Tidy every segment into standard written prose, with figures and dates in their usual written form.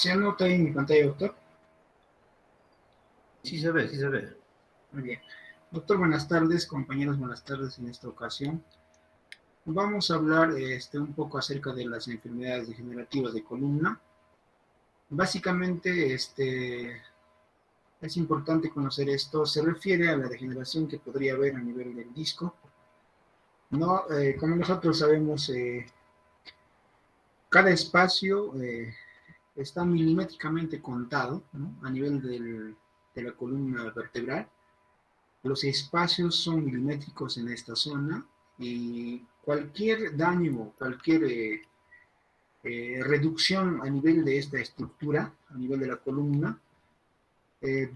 ¿Se anota ahí en mi pantalla, doctor? Sí se ve, sí se ve. Muy bien. Doctor, buenas tardes, compañeros, buenas tardes. En esta ocasión vamos a hablar un poco acerca de las enfermedades degenerativas de columna. Básicamente, es importante conocer esto. Se refiere a la degeneración que podría haber a nivel del disco. No, como nosotros sabemos, cada espacio está milimétricamente contado, ¿no? A nivel de la columna vertebral. Los espacios son milimétricos en esta zona y cualquier daño, cualquier reducción a nivel de esta estructura, a nivel de la columna,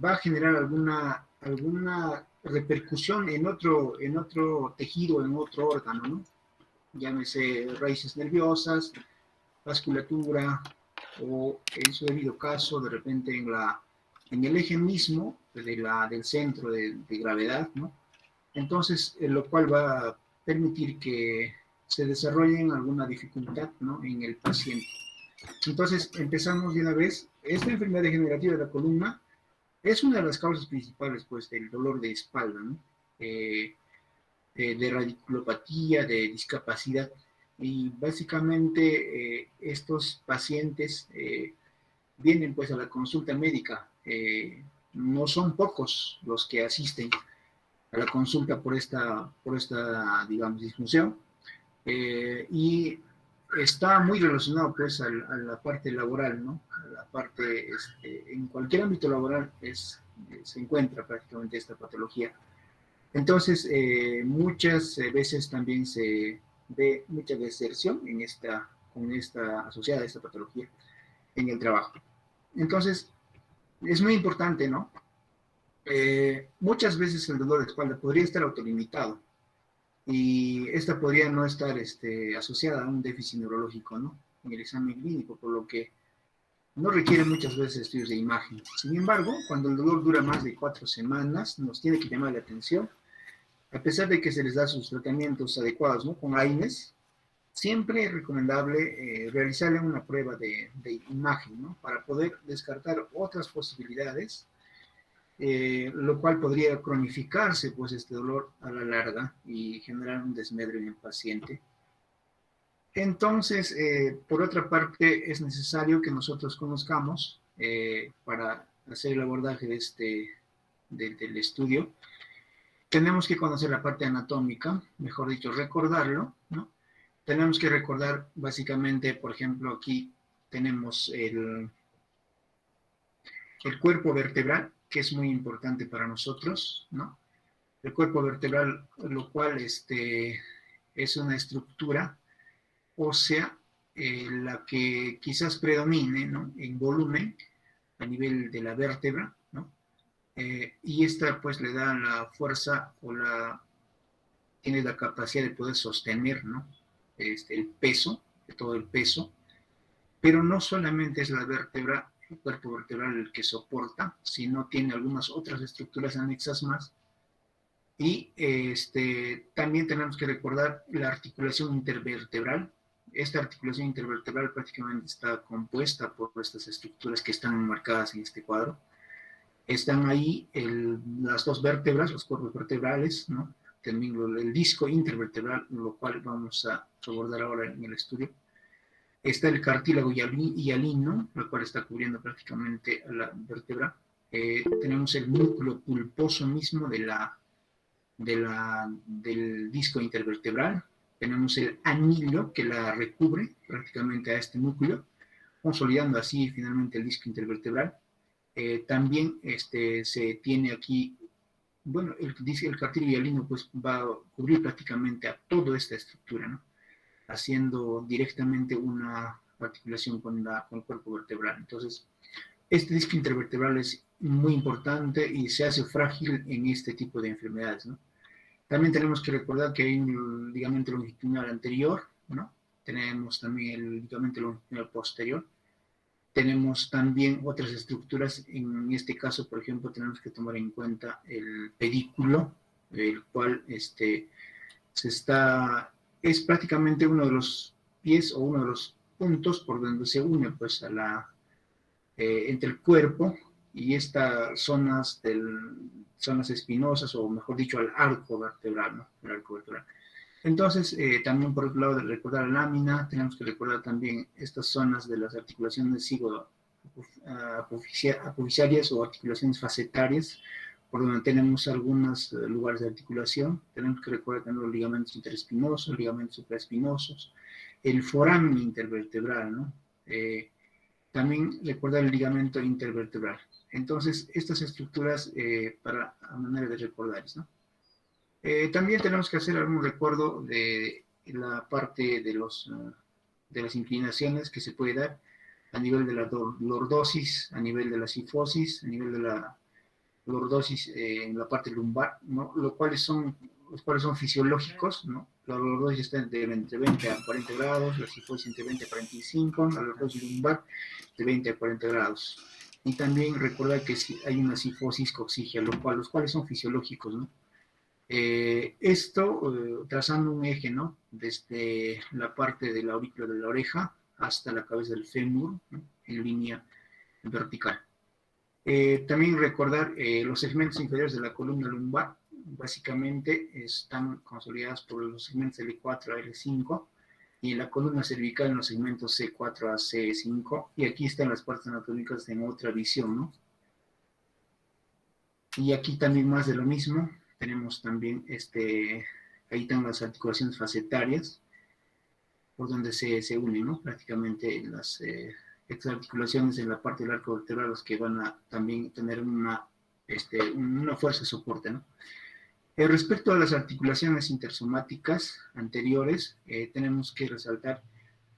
va a generar alguna repercusión en otro tejido, en otro órgano, ¿no? Llámese raíces nerviosas, vasculatura o en su debido caso, de repente en el eje mismo del centro de gravedad, ¿no? Entonces, lo cual va a permitir que se desarrollen alguna dificultad, ¿no? En el paciente. Entonces, empezamos de una vez. Esta enfermedad degenerativa de la columna es una de las causas principales, pues, del dolor de espalda, ¿no? De radiculopatía, de discapacidad. Y básicamente estos pacientes vienen pues a la consulta médica. No son pocos los que asisten a la consulta por esta digamos, disfunción. Y está muy relacionado pues a la parte laboral, ¿no? A la parte, en cualquier ámbito laboral se encuentra prácticamente esta patología. Entonces, muchas veces también se ve mucha deserción con esta asociada a esta patología en el trabajo. Entonces, es muy importante, ¿no? Muchas veces el dolor de espalda podría estar autolimitado y esta podría no estar asociada a un déficit neurológico, ¿no? En el examen clínico, por lo que no requiere muchas veces estudios de imagen. Sin embargo, cuando el dolor dura más de 4 semanas, nos tiene que llamar la atención, a pesar de que se les da sus tratamientos adecuados, ¿no? Con AINES, siempre es recomendable realizarle una prueba de imagen, ¿no? Para poder descartar otras posibilidades, lo cual podría cronificarse, pues, este dolor a la larga y generar un desmedro en el paciente. Entonces, por otra parte, es necesario que nosotros conozcamos, para hacer el abordaje del estudio, tenemos que conocer la parte anatómica, mejor dicho, recordarlo, ¿no? Tenemos que recordar básicamente, por ejemplo, aquí tenemos el cuerpo vertebral, que es muy importante para nosotros, ¿no? El cuerpo vertebral, lo cual es una estructura ósea, la que quizás predomine, ¿no? En volumen a nivel de la vértebra, ¿no? Y esta pues le da la fuerza tiene la capacidad de poder sostener, ¿no? El peso, todo el peso, pero no solamente es la vértebra, el cuerpo vertebral el que soporta, sino tiene algunas otras estructuras anexas más. Y también tenemos que recordar la articulación intervertebral. Esta articulación intervertebral prácticamente está compuesta por estas estructuras que están marcadas en este cuadro. Están ahí las dos vértebras, los cuerpos vertebrales, ¿no? También el disco intervertebral, lo cual vamos a abordar ahora en el estudio. Está el cartílago hialino, lo cual está cubriendo prácticamente la vértebra. Tenemos el núcleo pulposo mismo del disco intervertebral. Tenemos el anillo que la recubre prácticamente a este núcleo, consolidando así finalmente el disco intervertebral. También se tiene aquí, bueno, el cartílago hialino pues va a cubrir prácticamente a toda esta estructura, ¿no? Haciendo directamente una articulación con el cuerpo vertebral. Entonces, este disco intervertebral es muy importante y se hace frágil en este tipo de enfermedades, ¿no? También tenemos que recordar que hay un ligamento longitudinal anterior, ¿no? Tenemos también el ligamento longitudinal posterior. Tenemos también otras estructuras, en este caso, por ejemplo, tenemos que tomar en cuenta el pedículo, el cual es prácticamente uno de los pies o uno de los puntos por donde se une pues, entre el cuerpo y estas zonas espinosas, o mejor dicho, al arco vertebral, ¿no? El arco vertebral. Entonces, también por otro lado de recordar la lámina, tenemos que recordar también estas zonas de las articulaciones cigoapoficiarias o articulaciones facetarias, por donde tenemos algunos lugares de articulación. Tenemos que recordar también los ligamentos interespinosos, ligamentos supraespinosos, el foramen intervertebral, ¿no? También recordar el ligamento intervertebral. Entonces, estas estructuras a manera de recordarles, ¿no? También tenemos que hacer algún recuerdo de la parte de las inclinaciones que se puede dar a nivel de la lordosis, a nivel de la sifosis, a nivel de la lordosis en la parte lumbar, ¿no? Los cuales son fisiológicos, ¿no? La lordosis está entre 20 a 40 grados, la sifosis entre 20 a 45, la lordosis lumbar de 20 a 40 grados. Y también recordar que hay una sifosis coxígea, los cuales son fisiológicos, ¿no? Trazando un eje, ¿no? Desde la parte de la aurícula de la oreja hasta la cabeza del fémur, ¿no? En línea vertical. También recordar los segmentos inferiores de la columna lumbar, básicamente están consolidados por los segmentos L4 a L5, y en la columna cervical en los segmentos C4 a C5, y aquí están las partes anatómicas en otra visión, ¿no? Y aquí también más de lo mismo, tenemos también, ahí están las articulaciones facetarias, por donde se unen, ¿no? Prácticamente estas articulaciones en la parte del arco vertebral, los que van a también tener una fuerza de soporte, ¿no? Respecto a las articulaciones intersomáticas anteriores, tenemos que resaltar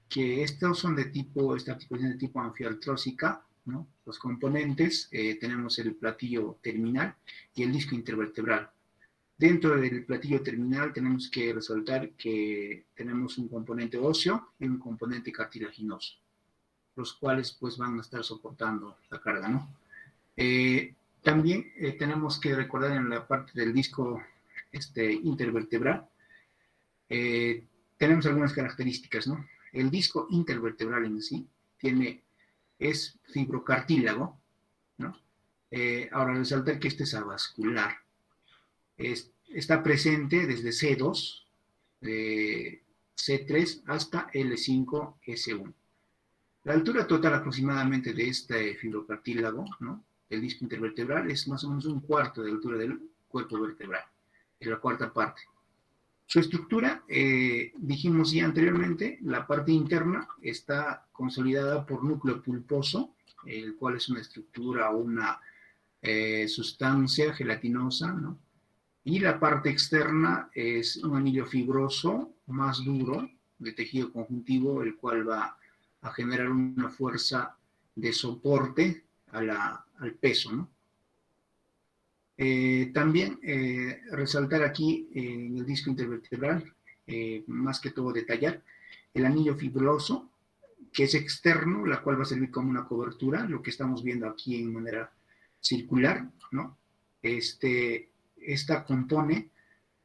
que esta articulación de tipo anfiartrósica, ¿no? Los componentes, tenemos el platillo terminal y el disco intervertebral. Dentro del platillo terminal tenemos que resaltar que tenemos un componente óseo y un componente cartilaginoso, los cuales pues van a estar soportando la carga, ¿no? También tenemos que recordar en la parte del disco intervertebral, tenemos algunas características, ¿no? El disco intervertebral en sí es fibrocartílago, ¿no? Ahora, resaltar que este es avascular. Está presente desde C2, C3 hasta L5, S1. La altura total aproximadamente de este fibrocartílago, ¿no? El disco intervertebral, es más o menos un cuarto de altura del cuerpo vertebral, es la cuarta parte. Su estructura, dijimos ya anteriormente, la parte interna está consolidada por núcleo pulposo, el cual es una estructura o una sustancia gelatinosa, ¿no? Y la parte externa es un anillo fibroso más duro de tejido conjuntivo, el cual va a generar una fuerza de soporte al peso, ¿no? También resaltar aquí en el disco intervertebral, más que todo detallar, el anillo fibroso, que es externo, la cual va a servir como una cobertura, lo que estamos viendo aquí en manera circular, ¿no? Esta compone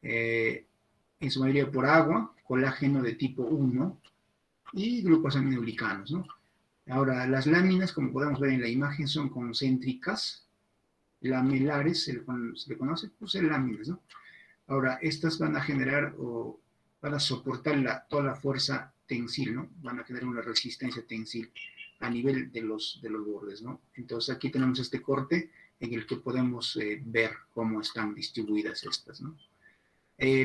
en su mayoría por agua, colágeno de tipo 1 y glucosaminoglicanos, ¿no? Ahora, las láminas, como podemos ver en la imagen, son concéntricas, lamelares, se le conoce, pues láminas, ¿no? Ahora, estas van a generar o van a soportar toda la fuerza tensil, ¿no? Van a generar una resistencia tensil a nivel de los bordes, ¿no? Entonces, aquí tenemos este corte en el que podemos ver cómo están distribuidas estas, ¿no?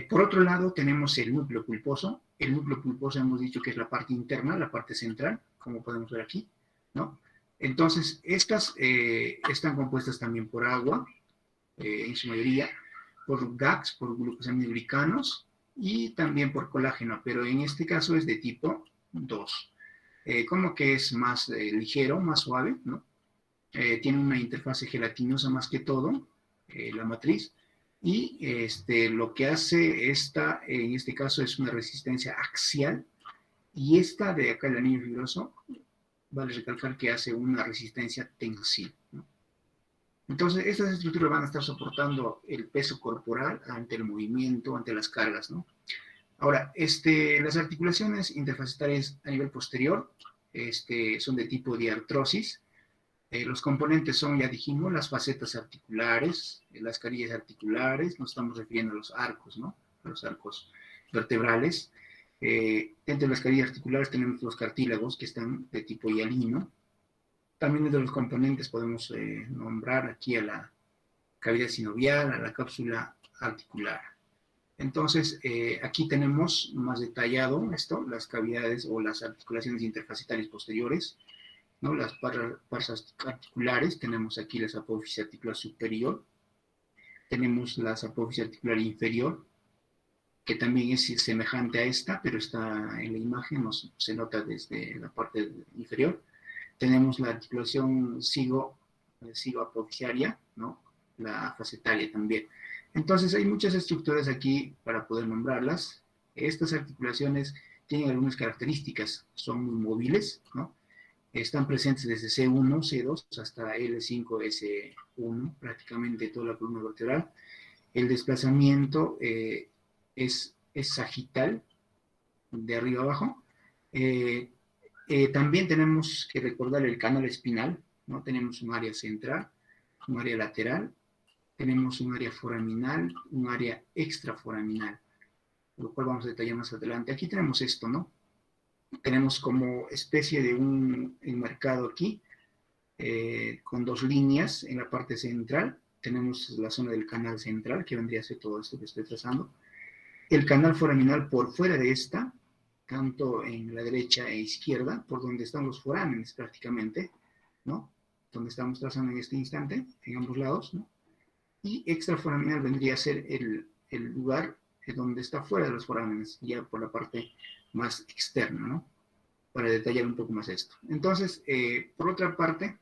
Por otro lado, tenemos el núcleo pulposo. El núcleo pulposo hemos dicho que es la parte interna, la parte central, como podemos ver aquí, ¿no? Entonces, estas están compuestas también por agua, en su mayoría, por GAGs, por glucosaminoglicanos, y también por colágeno, pero en este caso es de tipo 2. Como que es más ligero, más suave, ¿no? Tiene una interfase gelatinosa más que todo, la matriz, y lo que hace en este caso es una resistencia axial, y esta de acá, el anillo fibroso, vale recalcar que hace una resistencia tensil, ¿no? Entonces, estas estructuras van a estar soportando el peso corporal ante el movimiento, ante las cargas, ¿no? Ahora, las articulaciones interfacetarias a nivel posterior son de tipo diartrosis, Los componentes son, ya dijimos, las facetas articulares, las carillas articulares, nos estamos refiriendo a los arcos, ¿no? A los arcos vertebrales. Entre las carillas articulares tenemos los cartílagos que están de tipo hialino. También entre los componentes podemos nombrar aquí a la cavidad sinovial, a la cápsula articular. Entonces, aquí tenemos más detallado esto, las cavidades o las articulaciones interfacetarias posteriores, ¿no? Las parsas articulares, tenemos aquí la apófisis articular superior, tenemos la apófisis articular inferior, que también es semejante a esta, pero está en la imagen, se nota desde la parte inferior. Tenemos la articulación cigoapofisiaria, ¿no? La facetaria también. Entonces hay muchas estructuras aquí para poder nombrarlas. Estas articulaciones tienen algunas características, son muy móviles, ¿no? Están presentes desde C1, C2 hasta L5, S1, prácticamente toda la columna vertebral. El desplazamiento es sagital, de arriba abajo. También tenemos que recordar el canal espinal, ¿no? Tenemos un área central, un área lateral, tenemos un área foraminal, un área extraforaminal, lo cual vamos a detallar más adelante. Aquí tenemos esto, ¿no? Tenemos como especie de un enmarcado aquí, con dos líneas en la parte central. Tenemos la zona del canal central, que vendría a ser todo esto que estoy trazando. El canal foraminal por fuera de esta, tanto en la derecha e izquierda, por donde están los forámenes prácticamente, ¿no? Donde estamos trazando en este instante, en ambos lados, ¿no? Y extraforaminal vendría a ser el lugar donde está fuera de los forámenes, ya por la parte más externa, ¿no? Para detallar un poco más esto. Entonces, por otra parte,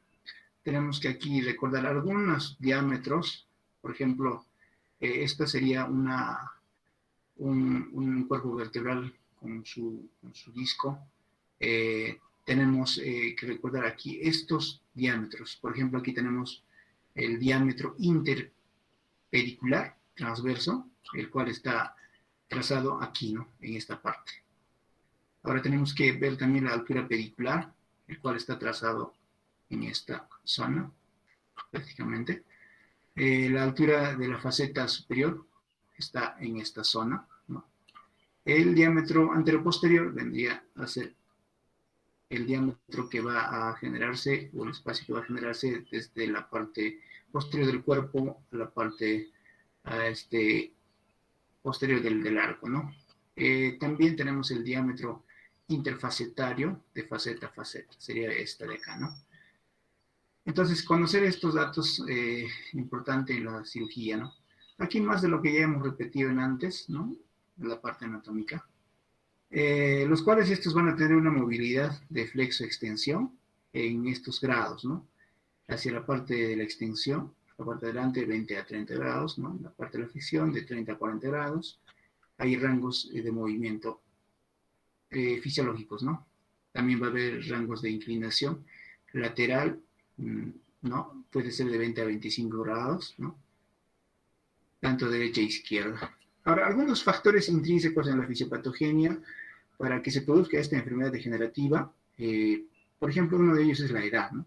tenemos que aquí recordar algunos diámetros. Por ejemplo, esta sería un cuerpo vertebral con su disco. Tenemos que recordar aquí estos diámetros. Por ejemplo, aquí tenemos el diámetro interpedicular transverso, el cual está trazado aquí, ¿no? En esta parte. Ahora tenemos que ver también la altura pedicular, el cual está trazado en esta zona, prácticamente. La altura de la faceta superior está en esta zona, ¿no? El diámetro anteroposterior vendría a ser el diámetro que va a generarse, o el espacio que va a generarse desde la parte posterior del cuerpo a la parte posterior del arco, ¿no? También tenemos el diámetro interfacetario de faceta a faceta, sería esta de acá, ¿no? Entonces, conocer estos datos es importante en la cirugía, ¿no? Aquí más de lo que ya hemos repetido en antes, ¿no? La parte anatómica. Los cuales estos van a tener una movilidad de flexo-extensión en estos grados, ¿no? Hacia la parte de la extensión, la parte de delante 20 a 30 grados, ¿no? La parte de la flexión de 30 a 40 grados. Hay rangos de movimiento fisiológicos, ¿no? También va a haber rangos de inclinación lateral, ¿no? Puede ser de 20 a 25 grados, ¿no? Tanto derecha e izquierda. Ahora, algunos factores intrínsecos en la fisiopatogenia para que se produzca esta enfermedad degenerativa, por ejemplo, uno de ellos es la edad, ¿no?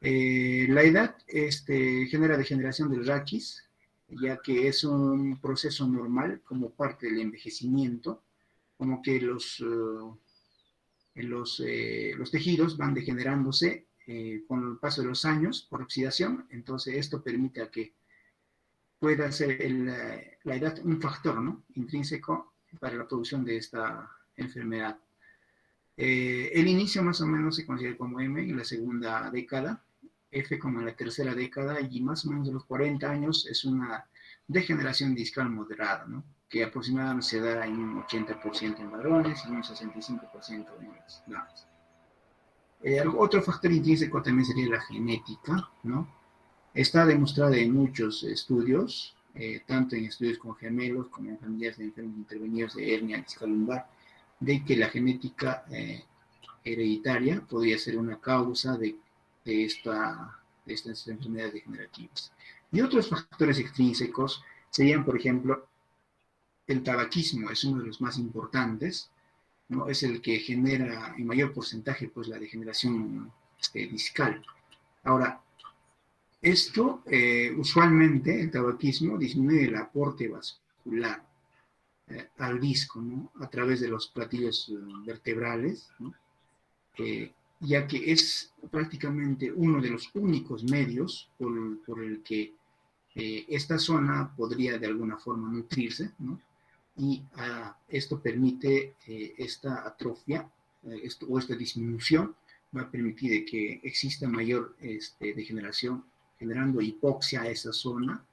La edad genera degeneración del raquis, ya que es un proceso normal como parte del envejecimiento, como que los tejidos van degenerándose con el paso de los años por oxidación, entonces esto permite a que pueda ser la edad un factor, ¿no? Intrínseco para la producción de esta enfermedad. El inicio más o menos se considera como M en la segunda década, F como en la tercera década, y más o menos de los 40 años es una degeneración discal moderada, ¿no? Que aproximadamente se da en un 80% en varones y un 65% en las damas. Otro factor intrínseco también sería la genética, ¿no? Está demostrada en muchos estudios, tanto en estudios con gemelos como en familias de enfermos intervenidos de hernia discal lumbar, de que la genética hereditaria podría ser una causa de estas enfermedades degenerativas. Y otros factores extrínsecos serían, por ejemplo, el tabaquismo, es uno de los más importantes, ¿no? Es el que genera en mayor porcentaje pues, la degeneración discal. Ahora, esto, usualmente, el tabaquismo disminuye el aporte vascular al disco, ¿no? A través de los platillos vertebrales, ¿no? Ya que es prácticamente uno de los únicos medios por el que esta zona podría de alguna forma nutrirse, ¿no? Y esto permite esta atrofia o esta disminución va a permitir de que exista mayor degeneración, generando hipoxia a esa zona.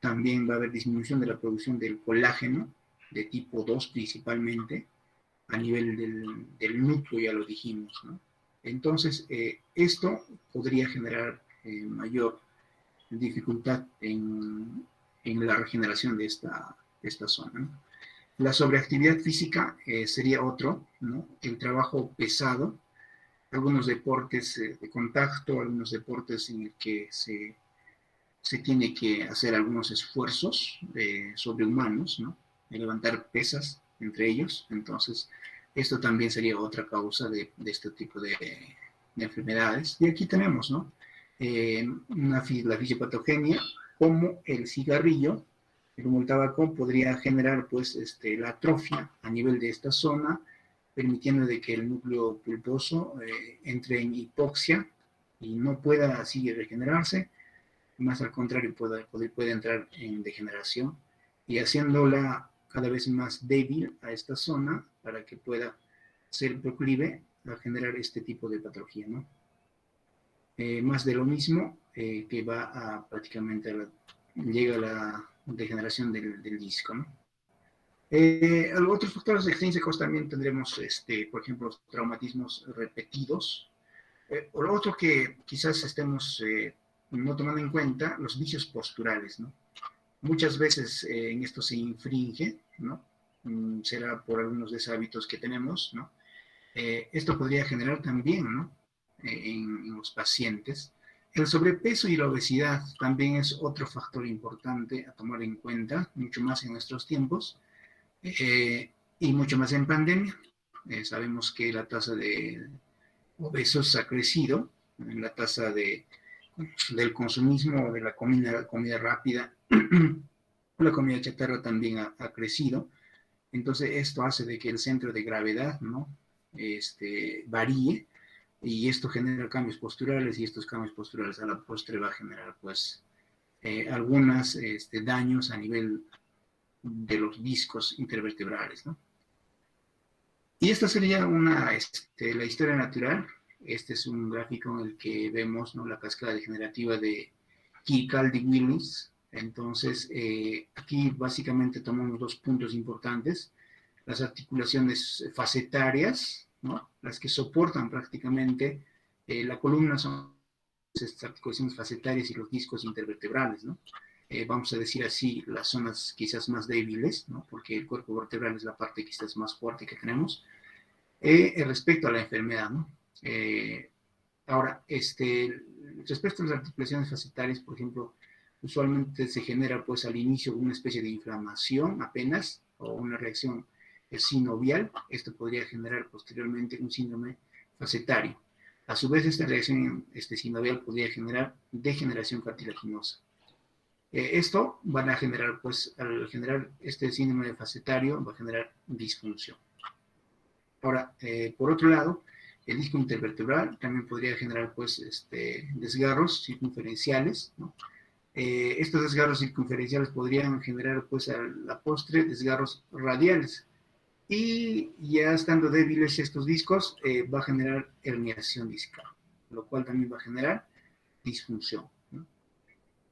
También va a haber disminución de la producción del colágeno, de tipo 2 principalmente, a nivel del núcleo, ya lo dijimos, ¿no? Entonces, esto podría generar mayor dificultad en la regeneración de esta zona, ¿no? La sobreactividad física sería otro, ¿no? El trabajo pesado, algunos deportes de contacto, algunos deportes en el que se tiene que hacer algunos esfuerzos sobrehumanos, ¿no? De levantar pesas entre ellos. Entonces, esto también sería otra causa de este tipo de enfermedades. Y aquí tenemos, ¿no? La fisiopatogenia, como el cigarrillo, como el tabaco, podría generar, pues, la atrofia a nivel de esta zona, permitiendo de que el núcleo pulposo entre en hipoxia y no pueda así regenerarse, más al contrario puede entrar en degeneración y haciéndola cada vez más débil a esta zona para que pueda ser proclive a generar este tipo de patología, ¿no? Más de lo mismo que va a prácticamente llega a la degeneración del disco, ¿no? Otros factores extrínsecos también tendremos, por ejemplo, los traumatismos repetidos. Lo otro que quizás estemos no tomando en cuenta, los vicios posturales, ¿no? Muchas veces en esto se infringe, ¿no? Será por algunos deshábitos que tenemos, ¿no? Esto podría generar también, ¿no? En los pacientes. El sobrepeso y la obesidad también es otro factor importante a tomar en cuenta, mucho más en nuestros tiempos y mucho más en pandemia. Sabemos que la tasa de obesos ha crecido, la tasa del consumismo de la comida rápida, la comida chatarra también ha crecido. Entonces esto hace de que el centro de gravedad, ¿no? Varíe y esto genera cambios posturales y estos cambios posturales a la postre va a generar pues algunos daños a nivel de los discos intervertebrales, ¿no? Y esta sería la historia natural. Este es un gráfico en el que vemos, ¿no? La cascada degenerativa de Kirkcaldy-Willis. Entonces, aquí básicamente tomamos dos puntos importantes. Las articulaciones facetarias, ¿no? Las que soportan prácticamente la columna son estas articulaciones facetarias y los discos intervertebrales, ¿no? Vamos a decir así, las zonas quizás más débiles, ¿no? Porque el cuerpo vertebral es la parte quizás más fuerte que tenemos. Respecto a la enfermedad, ¿no? Ahora, respecto a las articulaciones facetarias, por ejemplo, usualmente se genera pues al inicio una especie de inflamación apenas o una reacción sinovial. Esto podría generar posteriormente un síndrome facetario. A su vez, esta reacción sinovial podría generar degeneración cartilaginosa. Esto van a generar, pues, al generar este síndrome facetario, va a generar disfunción. Ahora, por otro lado, el disco intervertebral también podría generar, pues, desgarros circunferenciales, ¿no? Estos desgarros circunferenciales podrían generar, pues, a la postre desgarros radiales. Y ya estando débiles estos discos, va a generar herniación discal, lo cual también va a generar disfunción, ¿no?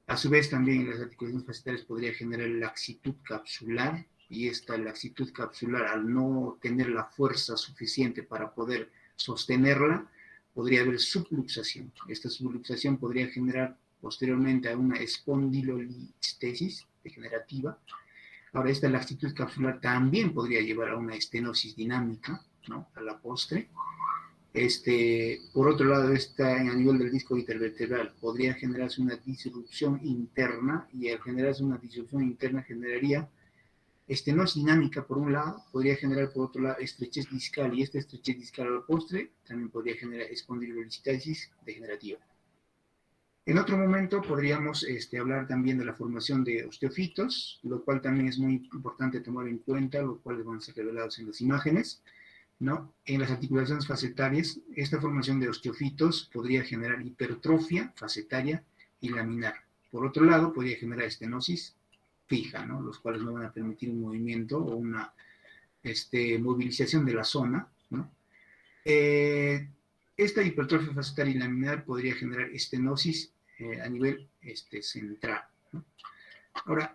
A su vez, también en las articulaciones facetarias podría generar laxitud capsular, y esta laxitud capsular, al no tener la fuerza suficiente para poder sostenerla, podría haber subluxación. Esta subluxación podría generar posteriormente a una espondilolistesis degenerativa. Ahora, esta laxitud capsular también podría llevar a una estenosis dinámica, ¿no? A la postre. Por otro lado, a nivel del disco intervertebral podría generarse una disrupción interna, y al generarse una disrupción interna generaría estenosis dinámica por un lado, podría generar por otro lado estrechez discal, y esta estrechez discal al postre también podría generar espondilolistesis degenerativa. En otro momento podríamos hablar también de la formación de osteofitos, lo cual también es muy importante tomar en cuenta, lo cual van a ser revelados en las imágenes, ¿no? En las articulaciones facetarias, esta formación de osteofitos podría generar hipertrofia facetaria y laminar. Por otro lado, podría generar estenosis fija, ¿no? Los cuales no van a permitir un movimiento o una movilización de la zona, ¿no? Esta hipertrofia facetaria y laminar podría generar estenosis a nivel central, ¿no? Ahora,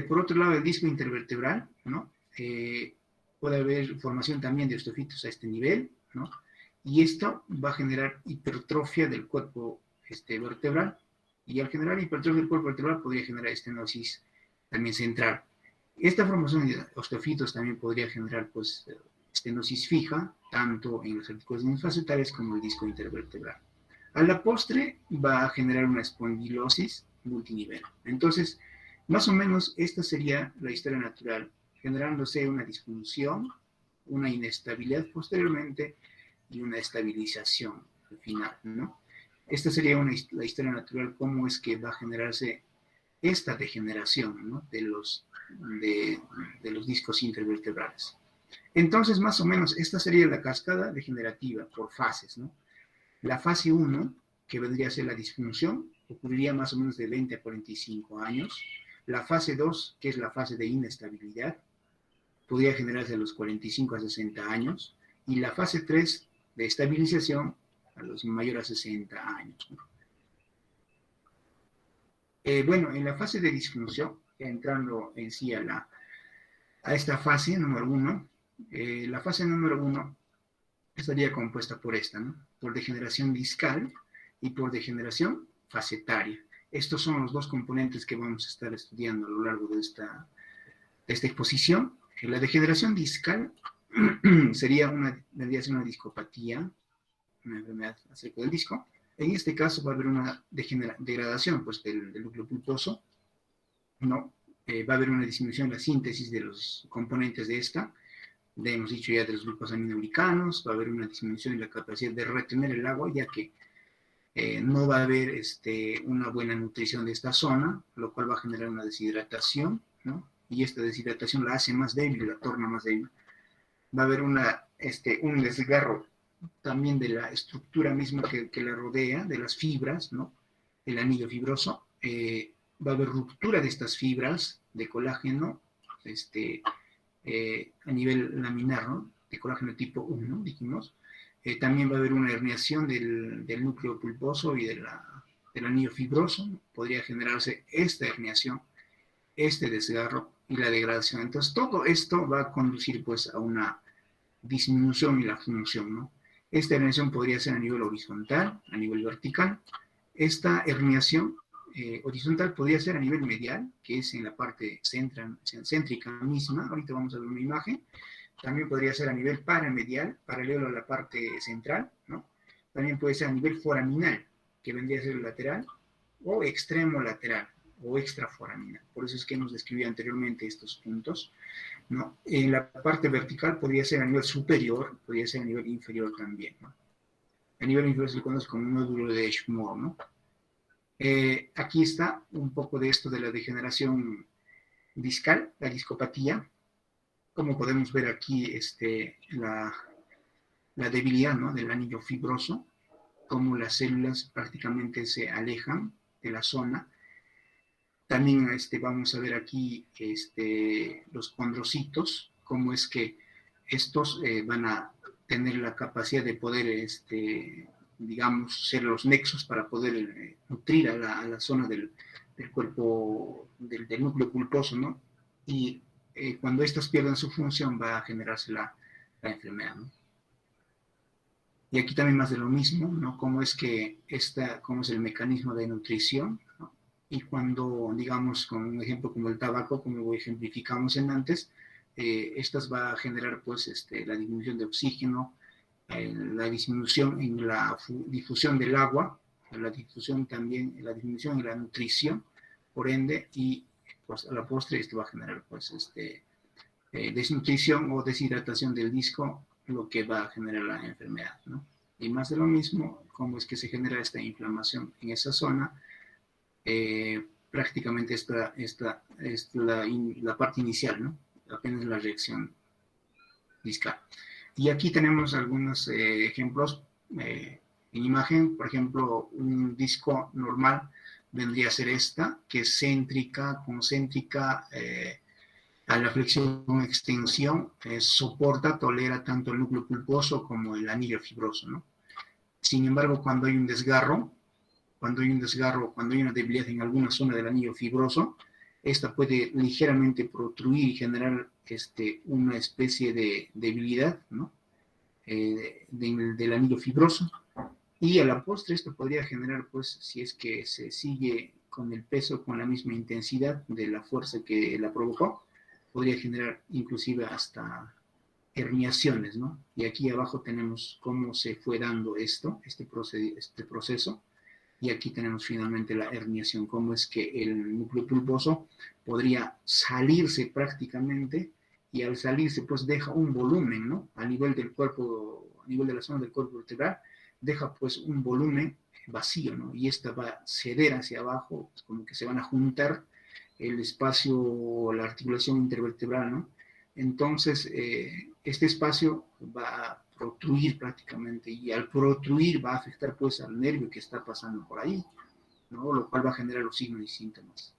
por otro lado, el disco intervertebral, ¿no? Puede haber formación también de osteofitos a este nivel, ¿no? Y esto va a generar hipertrofia del cuerpo vertebral, y al generar hipertrofia del cuerpo vertebral podría generar estenosis también central. Esta formación de osteofitos también podría generar, pues, estenosis fija, tanto en las articulaciones facetarias como el disco intervertebral. A la postre va a generar una espondilosis multinivel. Entonces, más o menos esta sería la historia natural, generándose una disfunción, una inestabilidad posteriormente y una estabilización al final, ¿no? Esta sería la historia natural, cómo es que va a generarse esta degeneración, ¿no? de los discos intervertebrales. Entonces, más o menos, esta sería la cascada degenerativa por fases, ¿no? La fase 1, que vendría a ser la disfunción, ocurriría más o menos de 20 a 45 años. La fase 2, que es la fase de inestabilidad, podría generarse a los 45 a 60 años. Y la fase 3, de estabilización, a los mayores a 60 años, ¿no? Bueno, en la fase de disfunción, entrando en sí a esta fase número 1, la fase número 1 estaría compuesta por esta, ¿no? Por degeneración discal y por degeneración facetaria. Estos son los dos componentes que vamos a estar estudiando a lo largo de esta exposición. La degeneración discal vendría a ser una discopatía, una enfermedad acerca del disco. En este caso va a haber una degradación, pues, del núcleo pulposo, ¿no? Va a haber una disminución de la síntesis de los componentes de esta. Hemos dicho ya de los grupos aminoglicanos, va a haber una disminución en la capacidad de retener el agua, ya que no va a haber una buena nutrición de esta zona, lo cual va a generar una deshidratación, ¿no? Y esta deshidratación la hace más débil, la torna más débil. Va a haber un desgarro también de la estructura misma que la rodea, de las fibras, ¿no? El anillo fibroso. Va a haber ruptura de estas fibras de colágeno, a nivel laminar, ¿no? De colágeno tipo 1, dijimos. También va a haber una herniación del núcleo pulposo y del anillo fibroso. Podría generarse esta herniación, este desgarro y la degradación. Entonces, todo esto va a conducir, pues, a una disminución en la función, ¿no? Esta herniación podría ser a nivel horizontal, a nivel vertical. Esta herniación horizontal podría ser a nivel medial, que es en la parte céntrica misma. Ahorita vamos a ver una imagen. También podría ser a nivel paramedial, paralelo a la parte central, ¿no? También puede ser a nivel foraminal, que vendría a ser el lateral, o extremo lateral, o extraforaminal. Por eso es que nos describí anteriormente estos puntos, ¿no? En la parte vertical podría ser a nivel superior, podría ser a nivel inferior también, ¿no? A nivel inferior se le conoce como un nódulo de Schmor, ¿no? Aquí está un poco de esto de la degeneración discal, la discopatía. Como podemos ver aquí, la debilidad, ¿no? Del anillo fibroso, cómo las células prácticamente se alejan de la zona. También vamos a ver aquí los condrocitos, cómo es que estos van a tener la capacidad de poder, digamos, ser los nexos para poder nutrir a la zona del cuerpo, del núcleo pulposo, ¿no? Y cuando estos pierden su función va a generarse la enfermedad, ¿no? Y aquí también más de lo mismo, ¿no? Cómo es el mecanismo de nutrición, ¿no? Y cuando, digamos, con un ejemplo como el tabaco, como lo ejemplificamos en antes, estas va a generar, pues, la disminución de oxígeno, la disminución en la difusión del agua, la difusión también, la disminución en la nutrición, por ende, y pues a la postre esto va a generar, pues, desnutrición o deshidratación del disco, lo que va a generar la enfermedad, ¿no? Y más de lo mismo, cómo es que se genera esta inflamación en esa zona. Prácticamente esta es la parte inicial, ¿no? Apenas la reacción discal. Y aquí tenemos algunos ejemplos en imagen. Por ejemplo, un disco normal vendría a ser esta, que es céntrica, concéntrica, a la flexión-extensión, soporta, tolera tanto el núcleo pulposo como el anillo fibroso, ¿no? Sin embargo, cuando hay un desgarro, cuando hay una debilidad en alguna zona del anillo fibroso, esta puede ligeramente protruir y generar una especie de debilidad, ¿no? Del anillo fibroso. Y a la postre esto podría generar, pues, si es que se sigue con el peso con la misma intensidad de la fuerza que la provocó, podría generar inclusive hasta herniaciones, ¿no? Y aquí abajo tenemos cómo se fue dando este proceso, y aquí tenemos finalmente la herniación, cómo es que el núcleo pulposo podría salirse prácticamente, y al salirse pues deja un volumen, ¿no? A nivel del cuerpo, a nivel de la zona del cuerpo vertebral, deja pues un volumen vacío, ¿no? Y esta va a ceder hacia abajo, pues, como que se van a juntar el espacio, la articulación intervertebral, ¿no? Entonces, este espacio va a protruir prácticamente, y al protruir va a afectar pues al nervio que está pasando por ahí, ¿no? Lo cual va a generar los signos y síntomas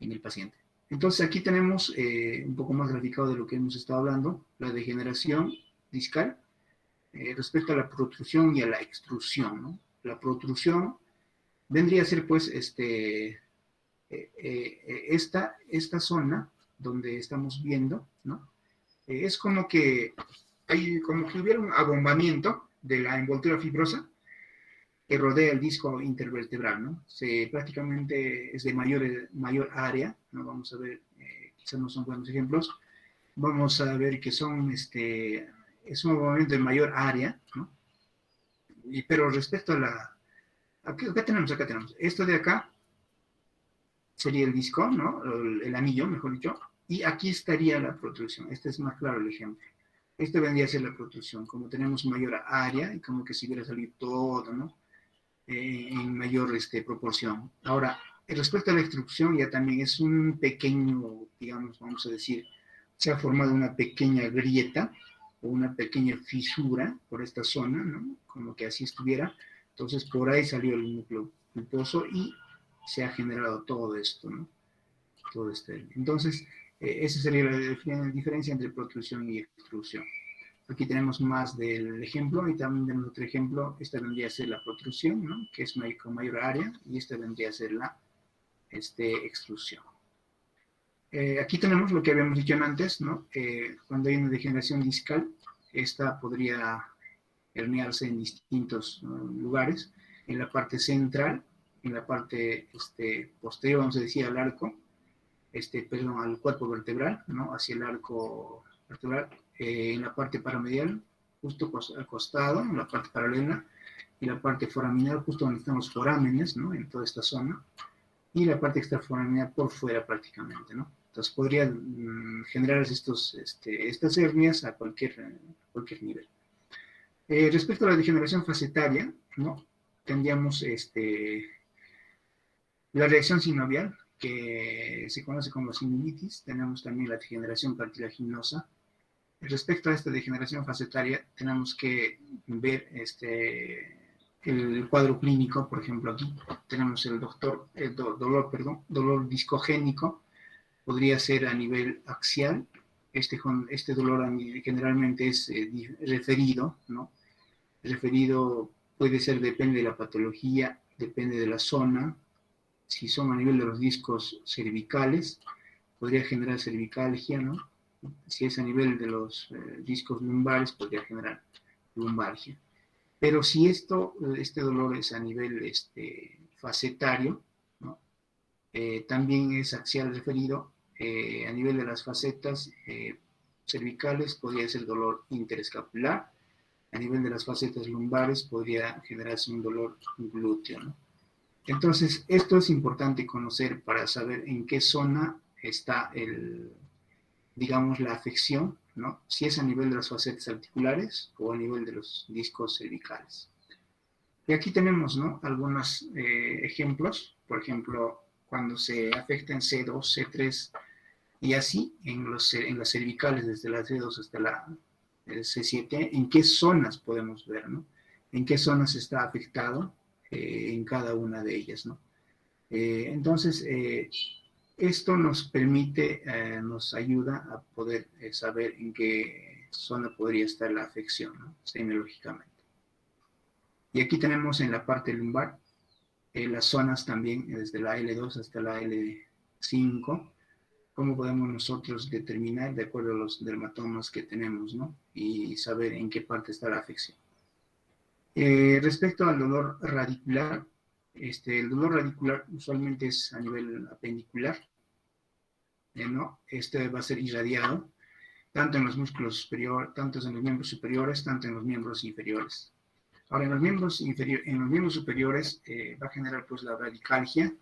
en el paciente. Entonces aquí tenemos un poco más graficado de lo que hemos estado hablando, la degeneración discal respecto a la protrusión y a la extrusión, ¿no? La protrusión vendría a ser pues esta zona donde estamos viendo, ¿no? Es como que hubiera un abombamiento de la envoltura fibrosa que rodea el disco intervertebral, ¿no? Prácticamente es de mayor área, ¿no? Vamos a ver, quizás no son buenos ejemplos, vamos a ver que es un abombamiento de mayor área, ¿no? Pero respecto a acá tenemos, esto de acá sería el disco, ¿no? El anillo, mejor dicho, y aquí estaría la protrusión. Este es más claro el ejemplo. Este vendría a ser la protrusión, como tenemos mayor área y como que si hubiera salido todo, ¿no? En mayor proporción. Ahora, respecto a la extrusión, ya también es un pequeño, digamos, vamos a decir, se ha formado una pequeña grieta o una pequeña fisura por esta zona, ¿no? Como que así estuviera. Entonces, por ahí salió el núcleo pulposo y se ha generado todo esto, ¿no? Todo este. Entonces, esa sería la diferencia entre protrusión y extrusión. Aquí tenemos más del ejemplo, y también tenemos otro ejemplo. Esta vendría a ser la protrusión, ¿no? Que es con mayor área, y esta vendría a ser la extrusión. Aquí tenemos lo que habíamos dicho antes, ¿no? Cuando hay una degeneración discal, esta podría herniarse en distintos lugares. En la parte central, en la parte posterior, vamos a decir, al arco, perdón, al cuerpo vertebral, ¿no? Hacia el arco vertebral, en la parte paramedial, justo al costado, en la parte paralela, y la parte foraminal, justo donde están los forámenes, ¿no? En toda esta zona, y la parte extraforaminal por fuera prácticamente, ¿no? Entonces podrían generar estas hernias a cualquier nivel. Respecto a la degeneración facetaria, ¿no? Tendríamos la reacción sinovial, que se conoce como sinovitis. Tenemos también la degeneración cartilaginosa. Respecto a esta degeneración facetaria, tenemos que ver el cuadro clínico. Por ejemplo, aquí tenemos dolor discogénico. Podría ser a nivel axial. Este dolor generalmente es referido, ¿no? Referido puede ser, depende de la patología, depende de la zona. Si son a nivel de los discos cervicales, podría generar cervicalgia, ¿no? Si es a nivel de los discos lumbares, podría generar lumbalgia. Pero si este dolor es a nivel facetario, ¿no? También es axial referido, a nivel de las facetas cervicales podría ser dolor interescapular, a nivel de las facetas lumbares podría generarse un dolor glúteo, ¿no? Entonces, esto es importante conocer para saber en qué zona está digamos, la afección, ¿no? Si es a nivel de las facetas articulares o a nivel de los discos cervicales. Y aquí tenemos, ¿no?, algunos ejemplos. Por ejemplo, cuando se afecta en C2, C3 y así en las cervicales, desde la C2 hasta la C7, ¿en qué zonas podemos ver, ¿no? En qué zonas está afectado en cada una de ellas, ¿no? Entonces, esto nos permite, nos ayuda a poder saber en qué zona podría estar la afección, ¿no?, semiológicamente. Y aquí tenemos en la parte lumbar las zonas también, desde la L2 hasta la L5, cómo podemos nosotros determinar de acuerdo a los dermatomas que tenemos, ¿no?, y saber en qué parte está la afección. Respecto al dolor radicular, el dolor radicular usualmente es a nivel apendicular, ¿no? Este va a ser irradiado tanto en los músculos superiores, tanto en los miembros superiores, tanto en los miembros inferiores. Ahora, en los miembros superiores va a generar pues la radicalgia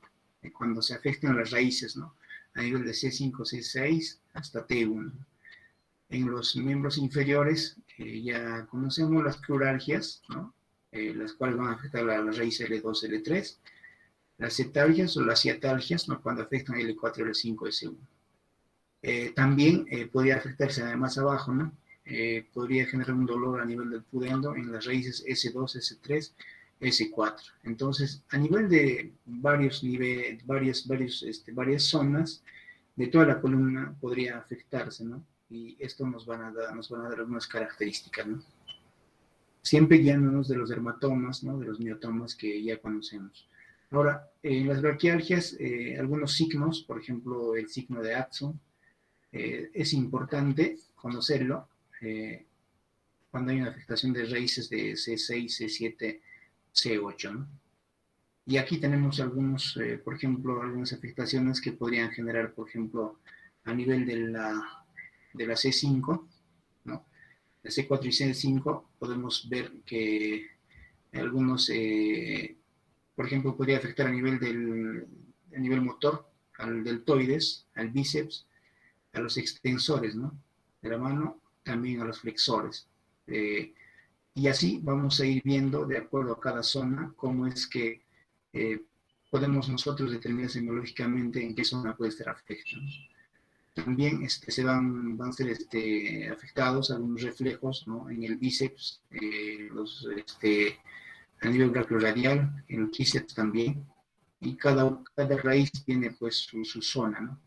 cuando se afectan las raíces, ¿no?, a nivel de C5, C6 hasta T1. En los miembros inferiores ya conocemos las cruralgias, ¿no?, las cuales van a afectar a la raíz L2, L3, las cetalgias o las ciatalgias, ¿no?, cuando afectan L4, L5, S1. También podría afectarse más abajo, ¿no? Podría generar un dolor a nivel del pudendo en las raíces S2, S3, S4. Entonces, a nivel de varias zonas de toda la columna podría afectarse, ¿no? Y esto nos van a dar algunas características, ¿no? Siempre guiándonos de los dermatomas, ¿no?, de los miotomas que ya conocemos. Ahora, en las braquialgias, algunos signos, por ejemplo, el signo de Addison, es importante conocerlo cuando hay una afectación de raíces de C6, C7, C8, ¿no? Y aquí tenemos algunos, por ejemplo, algunas afectaciones que podrían generar, por ejemplo, a nivel de la C5, ¿no? De C4 y C5 podemos ver que algunos, por ejemplo, podría afectar a nivel motor, al deltoides, al bíceps, a los extensores, ¿no?, de la mano, también a los flexores. Y así vamos a ir viendo, de acuerdo a cada zona, cómo es que podemos nosotros determinar semiológicamente en qué zona puede estar afectada. También van a ser afectados algunos reflejos, ¿no?, en el bíceps, a nivel brachioradial, en el tríceps también, y cada raíz tiene pues su zona, ¿no?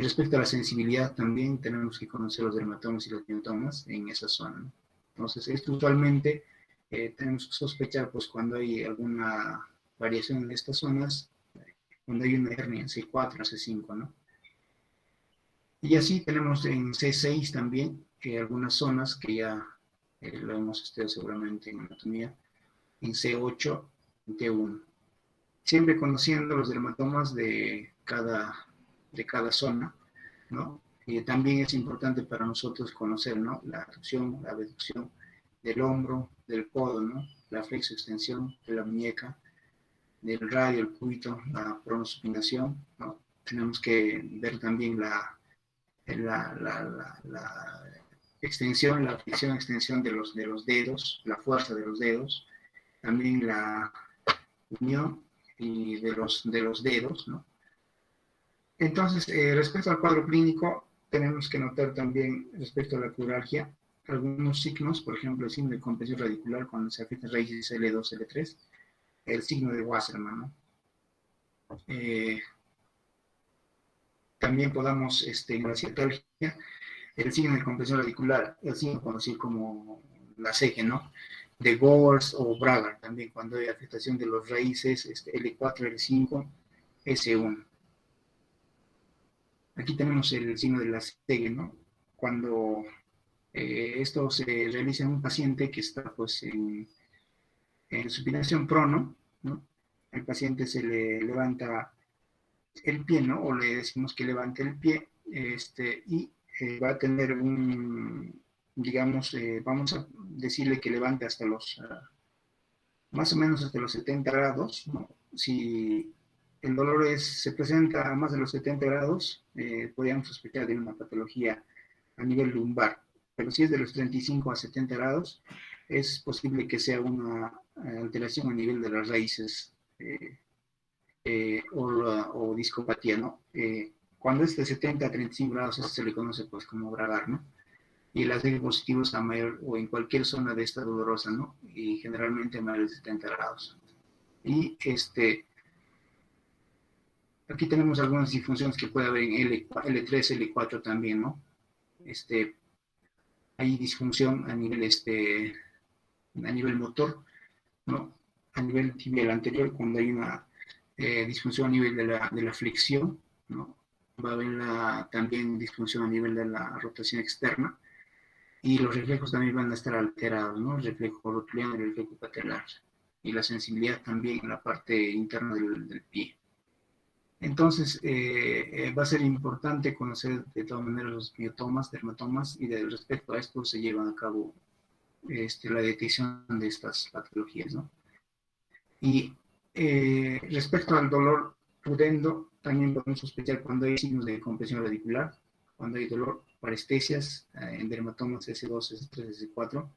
Respecto a la sensibilidad, también tenemos que conocer los dermatomas y los miotomas en esa zona, ¿no? Entonces, esto usualmente tenemos que sospechar pues cuando hay alguna variación en estas zonas, cuando hay una hernia en C4, C5, ¿no? Y así tenemos en C6 también algunas zonas que ya lo hemos estudiado seguramente en anatomía, en C8, en T1. Siempre conociendo los dermatomas de cada zona, ¿no? También es importante para nosotros conocer, ¿no?, la abducción, la abducción del hombro, del codo, ¿no?, la flexoextensión de la muñeca, del radio, el cúbito, la pronosupinación, ¿no? Tenemos que ver también la extensión, la flexión, extensión de los dedos, la fuerza de los dedos, también la unión y de los dedos, ¿no? Entonces, respecto al cuadro clínico, tenemos que notar también, respecto a la cruralgia, algunos signos, por ejemplo, el signo de compresión radicular cuando se afectan raíces L2, L3, el signo de Wassermann, ¿no? También podamos, en la ciatalgia, el signo de compresión radicular, el signo conocido como la ceja, ¿no?, de Gowers o Bragar, también cuando hay afectación de los raíces L4, L5, S1. Aquí tenemos el signo de la ceja, ¿no? Cuando esto se realiza en un paciente que está pues en supinación prono, ¿no? Al paciente se le levanta el pie, ¿no? O le decimos que levante el pie, y va a tener digamos, vamos a decirle que levante hasta más o menos hasta los 70 grados, ¿no? Si el dolor se presenta a más de los 70 grados, podríamos sospechar de una patología a nivel lumbar, pero si es de los 35 a 70 grados, es posible que sea una alteración a nivel de las raíces o discopatía, ¿no? Cuando es de 70 a 35 grados, eso se le conoce pues como bragar, ¿no? Y el ACV positivo es a mayor o en cualquier zona de esta dolorosa, ¿no? Y generalmente a mayor de 70 grados. Y aquí tenemos algunas disfunciones que puede haber en L3, L4 también, ¿no? Hay disfunción a nivel motor, ¿no? A nivel tibial anterior, cuando hay una disfunción a nivel de la flexión, ¿no? Va a haber también disfunción a nivel de la rotación externa, y los reflejos también van a estar alterados, ¿no? El reflejo rotuliano y el reflejo patelar, y la sensibilidad también en la parte interna del pie. Entonces, va a ser importante conocer de todas maneras los miotomas, dermatomas, y respecto a esto se llevan a cabo la detección de estas patologías, ¿no? Y respecto al dolor pudendo, también podemos sospechar cuando hay signos de compresión radicular, cuando hay dolor, parestesias en dermatomas S2, S3, S4,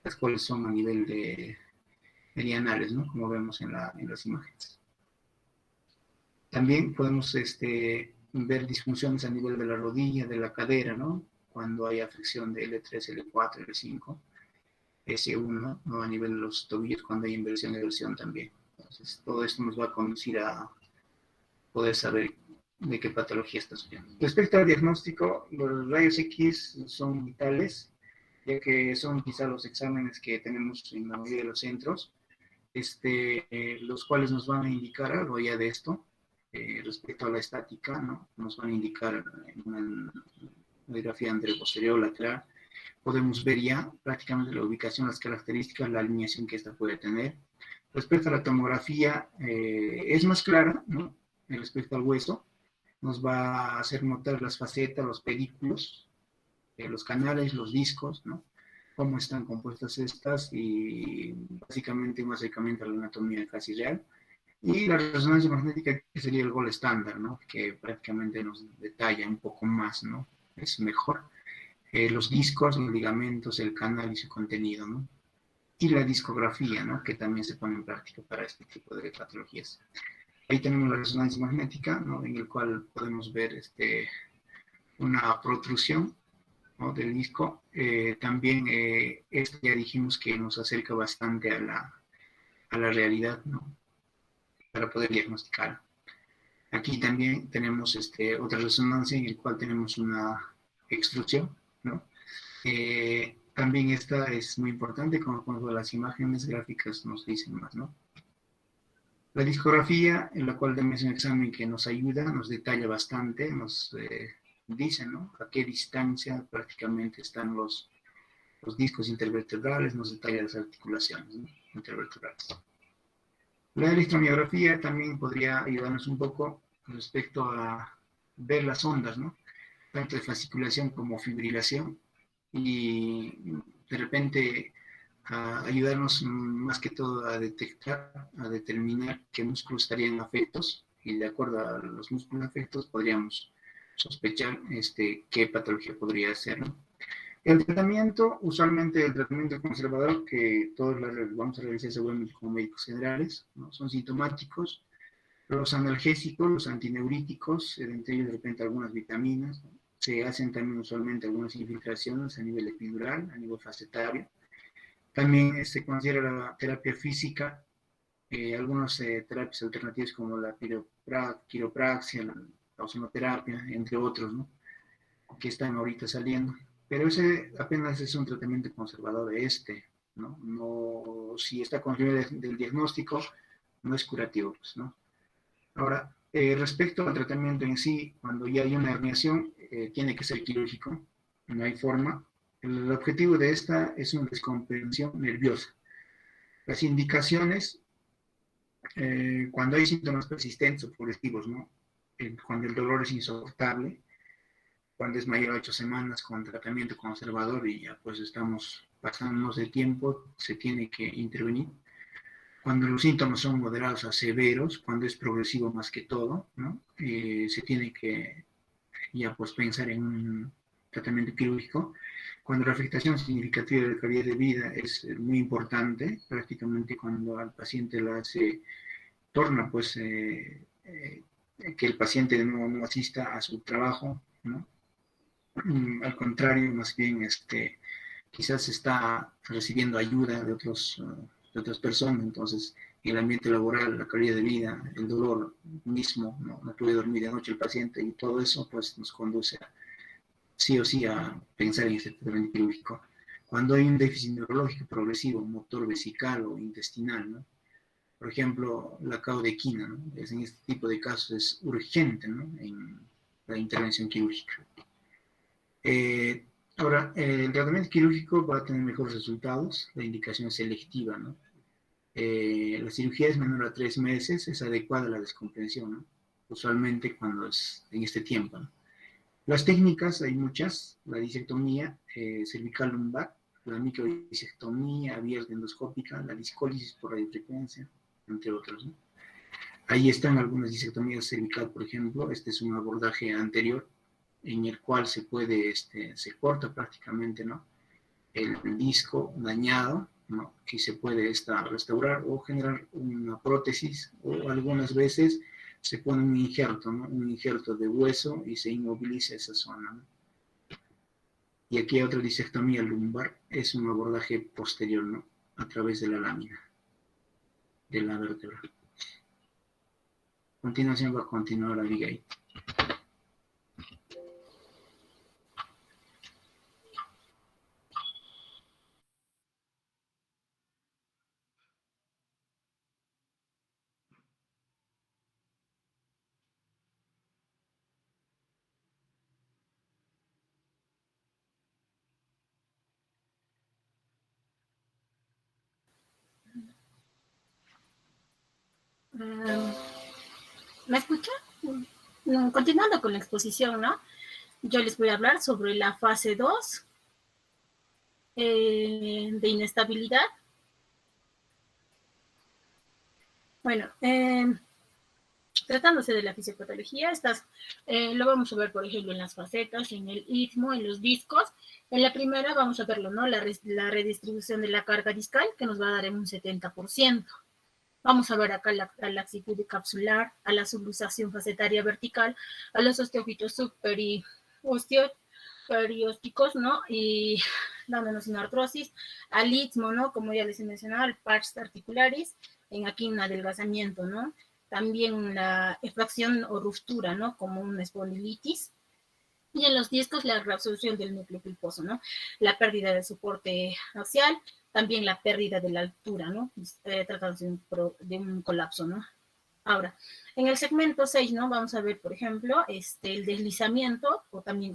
las cuales son a nivel de medianales, ¿no? Como vemos en las imágenes. También podemos ver disfunciones a nivel de la rodilla, de la cadera, ¿no? Cuando hay afección de L3, L4, L5, S1, ¿no? A nivel de los tobillos, cuando hay inversión y eversión también. Entonces, todo esto nos va a conducir a poder saber de qué patología está sufriendo. Respecto al diagnóstico, los rayos X son vitales, ya que son quizá los exámenes que tenemos en la mayoría de los centros, los cuales nos van a indicar algo ya de esto. Respecto a la estática, ¿no? Nos van a indicar una radiografía anterior-posterior lateral. Podemos ver ya prácticamente la ubicación, las características, la alineación que esta puede tener. Respecto a la tomografía, es más clara, ¿no? Respecto al hueso, nos va a hacer notar las facetas, los pedículos, los canales, los discos, ¿no? Cómo están compuestas estas, y básicamente un acercamiento a la anatomía casi real. Y la resonancia magnética, que sería el gol estándar, ¿no? Que prácticamente nos detalla un poco más, ¿no? Es mejor. Los discos, los ligamentos, el canal y su contenido, ¿no? Y la discografía, ¿no? Que también se pone en práctica para este tipo de patologías. Ahí tenemos la resonancia magnética, ¿no? En el cual podemos ver una protrusión, ¿no? Del disco. También ya dijimos que nos acerca bastante a la realidad, ¿no? Para poder diagnosticar. Aquí también tenemos otra resonancia en el cual tenemos una extrusión, ¿no? También esta es muy importante, como cuando las imágenes gráficas nos dicen más, ¿no? La discografía, en la cual tenemos un examen que nos ayuda, nos detalla bastante, nos dice, ¿no? A qué distancia prácticamente están los discos intervertebrales, nos detalla las articulaciones, ¿no? Intervertebrales. La electromiografía también podría ayudarnos un poco respecto a ver las ondas, ¿no? Tanto de fasciculación como fibrilación, y de repente ayudarnos más que todo a detectar, a determinar qué músculos estarían afectos, y de acuerdo a los músculos afectos podríamos sospechar qué patología podría ser, ¿no? El tratamiento, usualmente el tratamiento conservador, que todos vamos a realizar seguramente como médicos generales, ¿no? Son sintomáticos. Los analgésicos, los antineuríticos, entre ellos de repente algunas vitaminas, ¿no? Se hacen también usualmente algunas infiltraciones a nivel epidural, a nivel facetario. También se considera la terapia física, algunas terapias alternativas como la quiropraxia, la ozonoterapia, entre otros, ¿no? Que están ahorita saliendo. Pero ese apenas es un tratamiento conservador ¿no? No, si está confirmado del diagnóstico, no es curativo, pues, ¿no? Ahora, respecto al tratamiento en sí, cuando ya hay una herniación, tiene que ser quirúrgico, no hay forma. El objetivo de esta es una descompresión nerviosa. Las indicaciones, cuando hay síntomas persistentes o progresivos, ¿no? Cuando el dolor es insoportable, cuando es mayor a 8 semanas con tratamiento conservador y ya pues estamos pasándonos de tiempo, se tiene que intervenir. cuando los síntomas son moderados a severos, cuando es progresivo más que todo, ¿no? Se tiene que ya pues pensar en un tratamiento quirúrgico. Cuando la afectación significativa de la calidad de vida es muy importante, prácticamente cuando al paciente la hace, torna pues que el paciente no asista a su trabajo, ¿no? Al contrario, más bien quizás está recibiendo ayuda de otras personas, entonces el ambiente laboral, la calidad de vida, el dolor mismo, no puede dormir de noche el paciente y todo eso pues nos conduce a, sí o sí a pensar en este tratamiento quirúrgico. Cuando hay un déficit neurológico progresivo, motor vesical o intestinal, ¿no? Por ejemplo, la caudequina, ¿no? En este tipo de casos es urgente, ¿no? En la intervención quirúrgica. Ahora, el tratamiento quirúrgico va a tener mejores resultados, la indicación selectiva, ¿no? La cirugía es menor a 3 meses, es adecuada a la descompresión, ¿no? Usualmente cuando es en este tiempo, ¿no? Las técnicas, hay muchas, la disectomía cervical lumbar, la microdisectomía abierta endoscópica, la discólisis por radiofrecuencia, entre otros, ¿no? Ahí están algunas disectomías cervical, por ejemplo, este es un abordaje anterior en el cual se puede, se corta prácticamente, ¿no? El disco dañado, ¿no? Y se puede restaurar o generar una prótesis, o algunas veces se pone un injerto, ¿no? Un injerto de hueso y se inmoviliza esa zona, ¿no? Y aquí hay otra disectomía lumbar, es un abordaje posterior, ¿no? A través de la lámina de la vértebra. A continuación va a continuar Abigail. ¿Me escucha? Continuando con la exposición, ¿no? Yo les voy a hablar sobre la fase 2 de inestabilidad. Bueno, tratándose de la fisiopatología, lo vamos a ver, por ejemplo, en las facetas, en el istmo, en los discos. En la primera vamos a verlo, ¿no? La redistribución de la carga discal, que nos va a dar en un 70%. Vamos a ver acá la laxitud capsular, a la subluxación facetaria vertical, a los osteofitos periósticos, ¿no? Y dándonos una artrosis, al istmo, ¿no? Como ya les he mencionado, al pars articularis, en aquí un adelgazamiento, ¿no? También la efracción o ruptura, ¿no? Como una espondilitis. Y en los discos la reabsorción del núcleo pulposo, ¿no? La pérdida de soporte axial, también la pérdida de la altura, ¿no? Tratándose de un colapso, ¿no? Ahora, en el segmento 6, ¿no? Vamos a ver, por ejemplo, el deslizamiento, o también,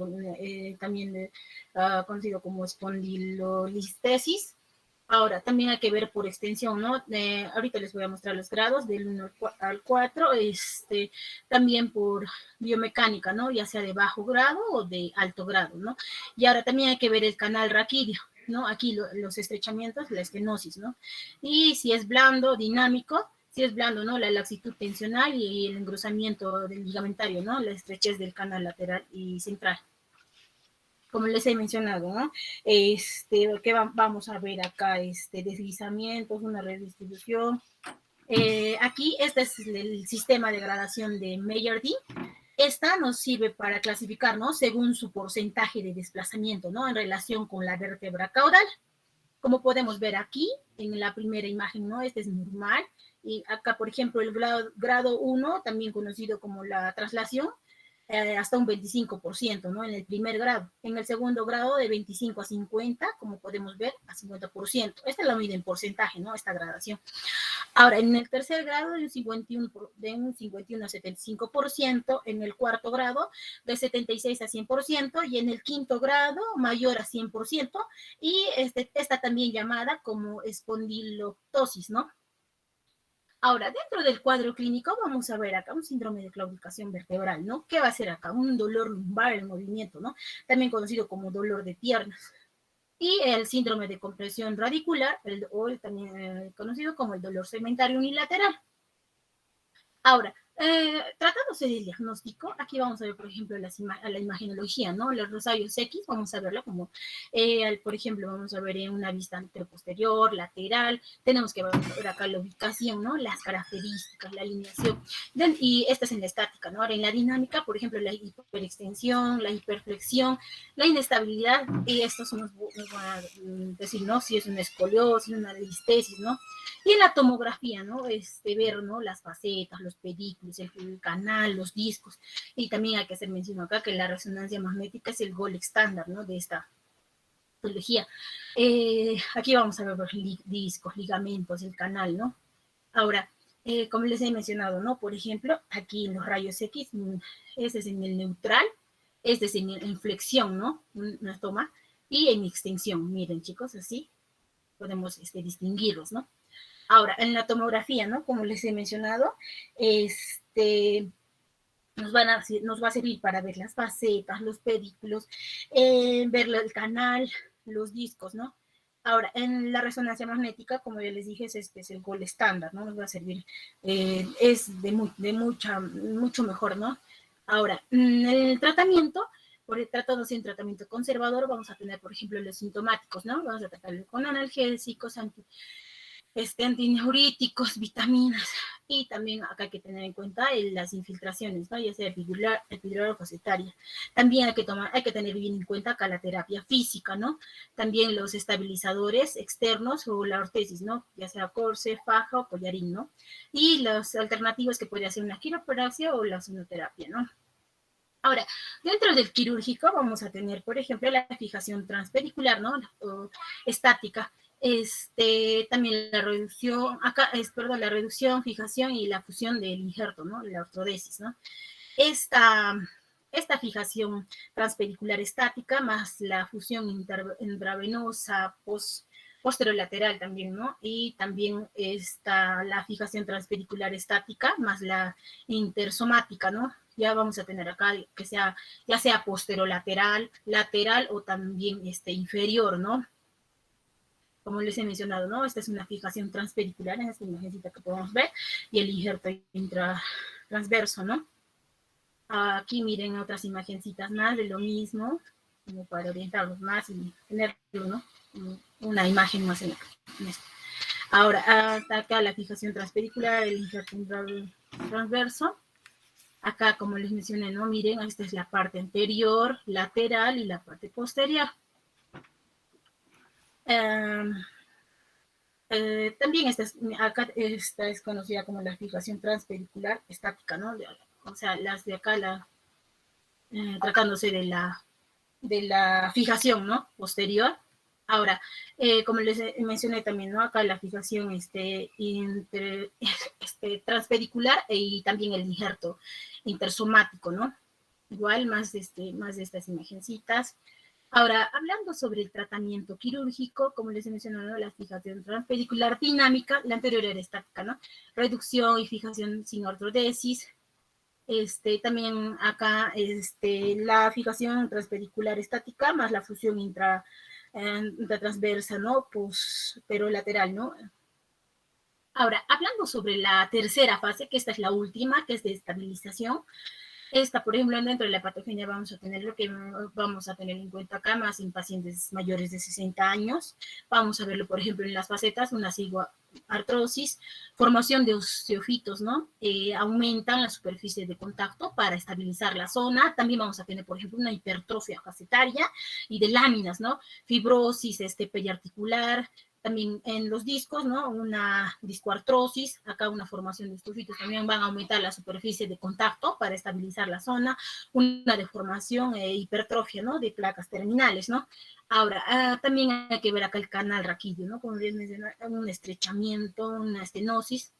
conocido como espondilolistesis. Ahora, también hay que ver por extensión, ¿no? Ahorita les voy a mostrar los grados del 1 al 4, también por biomecánica, ¿no? Ya sea de bajo grado o de alto grado, ¿no? Y ahora también hay que ver el canal raquídeo, ¿no? Aquí los estrechamientos, la estenosis, ¿no? Y si es blando, dinámico, si es blando, ¿no? La laxitud tensional y el engrosamiento del ligamentario, ¿no? La estrechez del canal lateral y central. Como les he mencionado, ¿no? Que vamos a ver acá, deslizamientos, una redistribución. Aquí, este es el sistema de gradación de Maillard-D. Esta nos sirve para clasificar, ¿no? Según su porcentaje de desplazamiento, ¿no? En relación con la vértebra caudal. Como podemos ver aquí, en la primera imagen, ¿no? Este es normal. Y acá, por ejemplo, el grado 1, también conocido como la traslación, hasta un 25%, ¿no? En el primer grado. En el segundo grado, de 25 a 50, como podemos ver, a 50%. Esta es la medida en porcentaje, ¿no? Esta gradación. Ahora, en el tercer grado, de un 51 a 75%, en el cuarto grado, de 76 a 100%, y en el quinto grado, mayor a 100%, y está también llamada como espondiloptosis, ¿no? Ahora, dentro del cuadro clínico vamos a ver acá un síndrome de claudicación vertebral, ¿no? ¿Qué va a ser acá? Un dolor lumbar en movimiento, ¿no? También conocido como dolor de piernas. y el síndrome de compresión radicular, o también conocido como el dolor segmentario unilateral. Ahora, tratándose del diagnóstico, aquí vamos a ver, por ejemplo, la imagenología, ¿no? Los rayos X, vamos a verlo como, por ejemplo, vamos a ver en una vista anteroposterior, lateral, tenemos que ver acá la ubicación, ¿no? Las características, la alineación, y esta es en la estática, ¿no? Ahora, en la dinámica, por ejemplo, la hiperextensión, la hiperflexión, la inestabilidad, y estos nos van a decir, ¿no? Si es una escoliosis, una listesis, ¿no? Y en la tomografía, ¿no? Ver, ¿no? Las facetas, los pedículos, el canal, los discos. Y también hay que hacer mención acá que la resonancia magnética es el gold estándar, ¿no? De esta patología. Aquí vamos a ver los discos, ligamentos, el canal, ¿no? Ahora, como les he mencionado, ¿no? Por ejemplo, aquí en los rayos X, este es en el neutral, este es en flexión, ¿no? Una toma, y en extensión, miren chicos, así podemos distinguirlos, ¿no? Ahora, en la tomografía, ¿no? Como les he mencionado, nos va a servir para ver las facetas, los pedículos, ver el canal, los discos, ¿no? Ahora, en la resonancia magnética, como ya les dije, este es el gold estándar, ¿no? Nos va a servir, es de mucho mejor, ¿no? Ahora, el tratamiento, tratándose de un tratamiento conservador, vamos a tener, por ejemplo, los sintomáticos, ¿no? Vamos a tratarlo con analgésicos, antineuríticos, vitaminas, y también acá hay que tener en cuenta las infiltraciones, ¿no? Ya sea epidural o facetaria. También hay que tener bien en cuenta acá la terapia física, ¿no? También los estabilizadores externos o la ortesis, ¿no? Ya sea corse, faja o collarín, ¿no? Y las alternativas que puede ser una quiropraxia o la sonoterapia, ¿no? Ahora, dentro del quirúrgico vamos a tener, por ejemplo, la fijación transpedicular, ¿no? O estática. También la reducción, la reducción, fijación y la fusión del injerto, ¿no? La ortodesis, ¿no? Esta fijación transpedicular estática más la fusión intravenosa posterolateral también, ¿no? Y también la fijación transpedicular estática más la intersomática, ¿no? Ya vamos a tener acá que ya sea posterolateral, lateral o también inferior, ¿no? Como les he mencionado, ¿no? Esta es una fijación transpedicular en esta imagencita que podemos ver y el injerto transverso, ¿no? Aquí miren otras imagencitas más de lo mismo, como para orientarlos más y tenerlo, ¿no? Una imagen más en esto. Ahora, hasta acá la fijación transpedicular, el injerto transverso. Acá, como les mencioné, ¿no? Miren, esta es la parte anterior, lateral y la parte posterior. También acá esta es conocida como la fijación transpedicular estática, ¿no? O sea, las de acá, tratándose de la fijación, ¿no? Posterior. Ahora, como les mencioné también, ¿no? Acá la fijación transpedicular y también el injerto intersomático, ¿no? Igual, más de estas imagencitas. Ahora, hablando sobre el tratamiento quirúrgico, como les he mencionado, la fijación transpedicular dinámica, la anterior era estática, ¿no? Reducción y fijación sin ortodesis. También acá la fijación transpedicular estática más la fusión intratransversa, ¿no? Pero lateral, ¿no? Ahora, hablando sobre la tercera fase, que esta es la última, que es de estabilización. Por ejemplo, dentro de la patogenia vamos a tener lo que vamos a tener en cuenta acá, más en pacientes mayores de 60 años. Vamos a verlo, por ejemplo, en las facetas, una artrosis, formación de osteofitos, ¿no? Aumentan la superficie de contacto para estabilizar la zona. También vamos a tener, por ejemplo, una hipertrofia facetaria y de láminas, ¿no? Fibrosis periarticular, también en los discos, ¿no? Una discoartrosis, acá una formación de osteofitos, también van a aumentar la superficie de contacto para estabilizar la zona, una deformación e hipertrofia, ¿no? De placas terminales, ¿no? Ahora, también hay que ver acá el canal raquídeo, ¿no? Como les mencioné, un estrechamiento, una estenosis,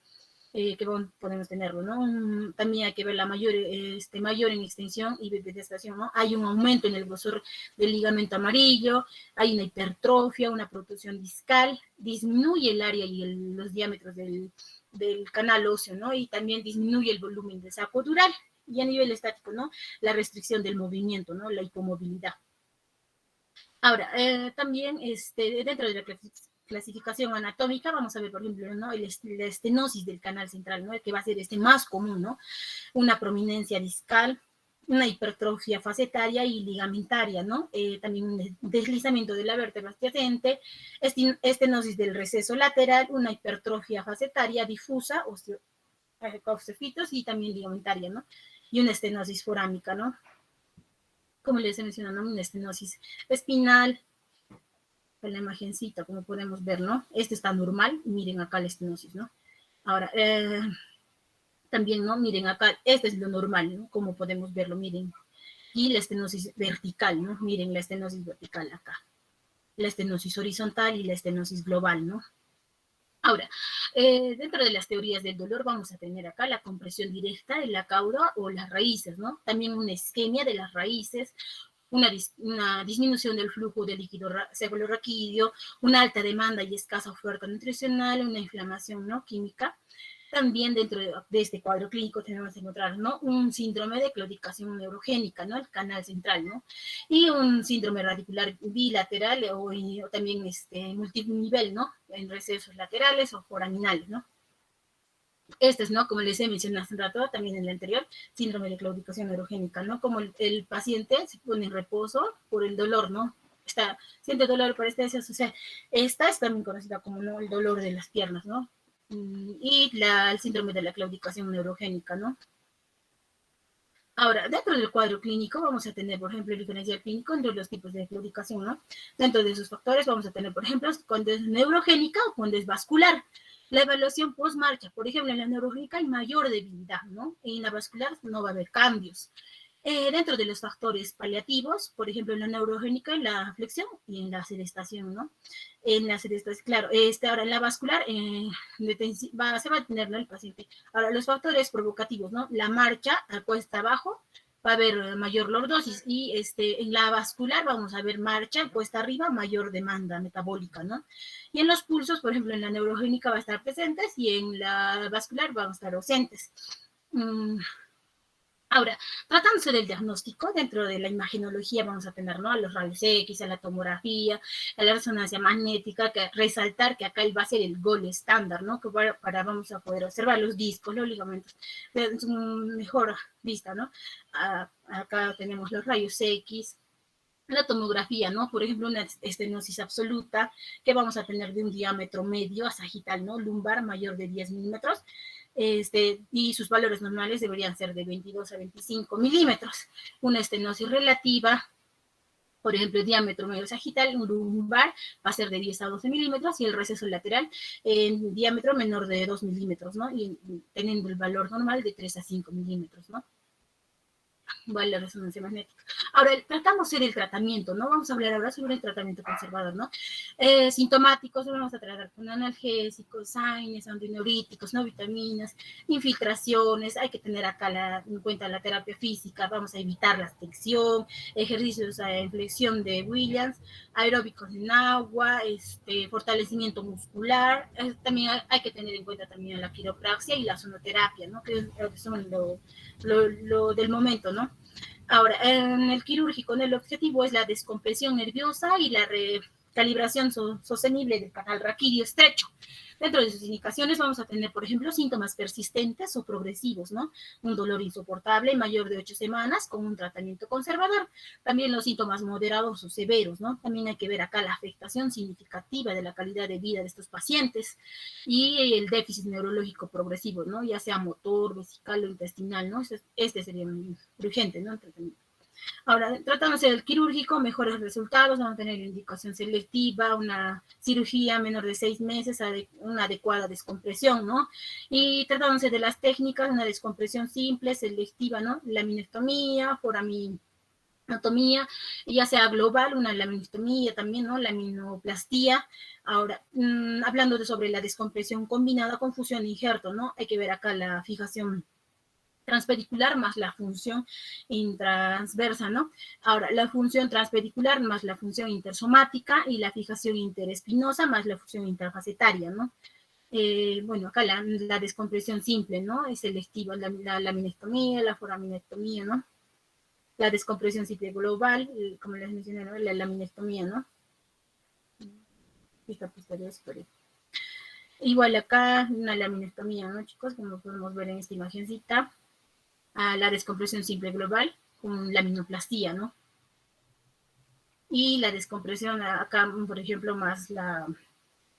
que podemos tenerlo, ¿no? También hay que ver la mayor en extensión y de estación, ¿no? Hay un aumento en el grosor del ligamento amarillo, hay una hipertrofia, una protrusión discal, disminuye el área y los diámetros del canal óseo, ¿no? Y también disminuye el volumen del saco dural. Y a nivel estático, ¿no? La restricción del movimiento, ¿no? La hipomovilidad. Ahora, también dentro de la clasificación anatómica, vamos a ver, por ejemplo, ¿no? La estenosis del canal central, ¿no? El que va a ser más común, ¿no? Una prominencia discal, una hipertrofia facetaria y ligamentaria, ¿no? También un deslizamiento de la vértebra adyacente, estenosis del receso lateral, una hipertrofia facetaria difusa, osteofitos y también ligamentaria, ¿no? Y una estenosis forámica, ¿no? Como les he mencionado, ¿no? Una estenosis espinal, en la imagencita, como podemos ver, ¿no? Este está normal, miren acá la estenosis, ¿no? Ahora, también, ¿no? Miren acá, este es lo normal, ¿no? Como podemos verlo, miren. Y la estenosis vertical, ¿no? Miren la estenosis vertical acá. La estenosis horizontal y la estenosis global, ¿no? Ahora, dentro de las teorías del dolor vamos a tener acá la compresión directa de la cauda o las raíces, ¿no? También una isquemia de las raíces, una disminución del flujo de líquido cefalorraquídeo, una alta demanda y escasa oferta nutricional, una inflamación, ¿no? Química. También dentro de este cuadro clínico tenemos que encontrar, ¿no? Un síndrome de claudicación neurogénica, ¿no? El canal central, ¿no? Y un síndrome radicular bilateral o también multinivel, ¿no? En recesos laterales o foraminales, ¿no? Este es, ¿no? Como les he mencionado hace un rato, también en el anterior, síndrome de claudicación neurogénica, ¿no? Como el paciente se pone en reposo por el dolor, ¿no? Siente dolor, parestesias, o sea, esta es también conocida como, ¿no? El dolor de las piernas, ¿no? Y el síndrome de la claudicación neurogénica, ¿no? Ahora, dentro del cuadro clínico vamos a tener, por ejemplo, el diferencial clínico entre los tipos de claudicación, ¿no? Dentro de esos factores vamos a tener, por ejemplo, cuando es neurogénica o cuando es vascular. La evaluación post-marcha, por ejemplo, en la neurogénica hay mayor debilidad, ¿no? En la vascular no va a haber cambios. Dentro de los factores paliativos, por ejemplo, en la neurogénica, en la flexión y en la sedestación, ¿no? En la sedestación, claro, ahora en la vascular se va a tener, ¿no? El paciente. Ahora, los factores provocativos, ¿no? La marcha a cuesta abajo, va a haber mayor lordosis y en la vascular vamos a ver marcha, cuesta arriba, mayor demanda metabólica, ¿no? Y en los pulsos, por ejemplo, en la neurogénica va a estar presentes y en la vascular van a estar ausentes. Ahora, tratándose del diagnóstico, dentro de la imagenología vamos a tener, ¿no? A los rayos X, a la tomografía, a la resonancia magnética, que resaltar que acá va a ser el gol estándar, ¿no? Que vamos a poder observar los discos, los ligamentos, de mejor vista, ¿no? Acá tenemos los rayos X, la tomografía, ¿no? Por ejemplo, una estenosis absoluta que vamos a tener de un diámetro medio a sagital, ¿no? Lumbar mayor de 10 milímetros. Y sus valores normales deberían ser de 22 a 25 milímetros. Una estenosis relativa, por ejemplo, el diámetro medio sagital, un lumbar va a ser de 10 a 12 milímetros y el receso lateral en diámetro menor de 2 milímetros, ¿no? Y teniendo el valor normal de 3 a 5 milímetros, ¿no? Vale, la resonancia magnética. Ahora, tratamos del tratamiento, ¿no? Vamos a hablar ahora sobre el tratamiento conservador, ¿no? Sintomáticos, vamos a tratar con analgésicos, AINES, antineuríticos, ¿no? Vitaminas, infiltraciones, hay que tener acá en cuenta la terapia física, vamos a evitar la tensión, ejercicios de flexión de Williams, aeróbicos en agua, fortalecimiento muscular, también hay que tener en cuenta también la quiropraxia y la sonoterapia, ¿no? Que son lo del momento, ¿no? Ahora, en el quirúrgico, el objetivo es la descompresión nerviosa y la recalibración sostenible del canal raquídeo estrecho. Dentro de sus indicaciones vamos a tener, por ejemplo, síntomas persistentes o progresivos, ¿no? Un dolor insoportable mayor de 8 semanas con un tratamiento conservador. También los síntomas moderados o severos, ¿no? También hay que ver acá la afectación significativa de la calidad de vida de estos pacientes y el déficit neurológico progresivo, ¿no? Ya sea motor, vesical o intestinal, ¿no? Este sería muy urgente, ¿no? El tratamiento. Ahora, tratándose del quirúrgico, mejores resultados, vamos a tener indicación selectiva, una cirugía menor de 6 meses, una adecuada descompresión, ¿no? Y tratándose de las técnicas, una descompresión simple, selectiva, ¿no? Laminectomía, foraminotomía, ya sea global, una laminectomía también, ¿no? Laminoplastía. Ahora, hablando sobre la descompresión combinada con fusión e injerto, ¿no? Hay que ver acá la fijación transpedicular más la función intransversa, ¿no? Ahora, la función transpedicular más la función intersomática y la fijación interespinosa más la función interfacetaria, ¿no? Bueno, acá la descompresión simple, ¿no? Es selectiva, la laminectomía, la foraminectomía, ¿no? la descompresión simple global, como les mencioné, ¿no? La laminectomía, ¿no? Pista posterior superior. Igual acá una laminectomía, ¿no, chicos? Como podemos ver en esta imagencita, a la descompresión simple global con laminoplastía, ¿no? Y la descompresión acá, por ejemplo, más la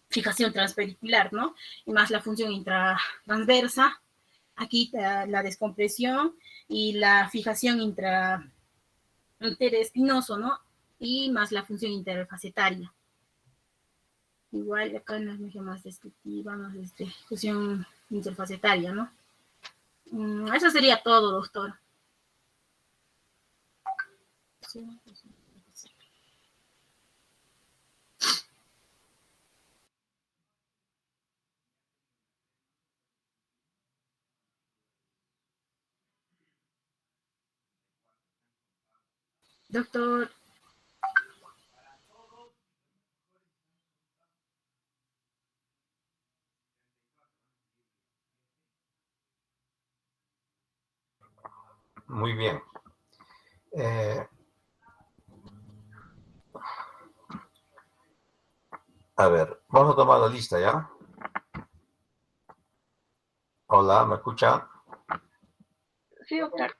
fijación transpericular, ¿no? Y más la función intratransversa. Aquí la descompresión y la fijación interespinoso, ¿no? Y más la función interfacetaria. Igual acá en la imagen más descriptiva, más fusión interfacetaria, ¿no? Eso sería todo, doctor. Sí. Doctor, Muy bien. A ver, vamos a tomar la lista, ¿ya? Hola, ¿me escucha? Sí, doctor.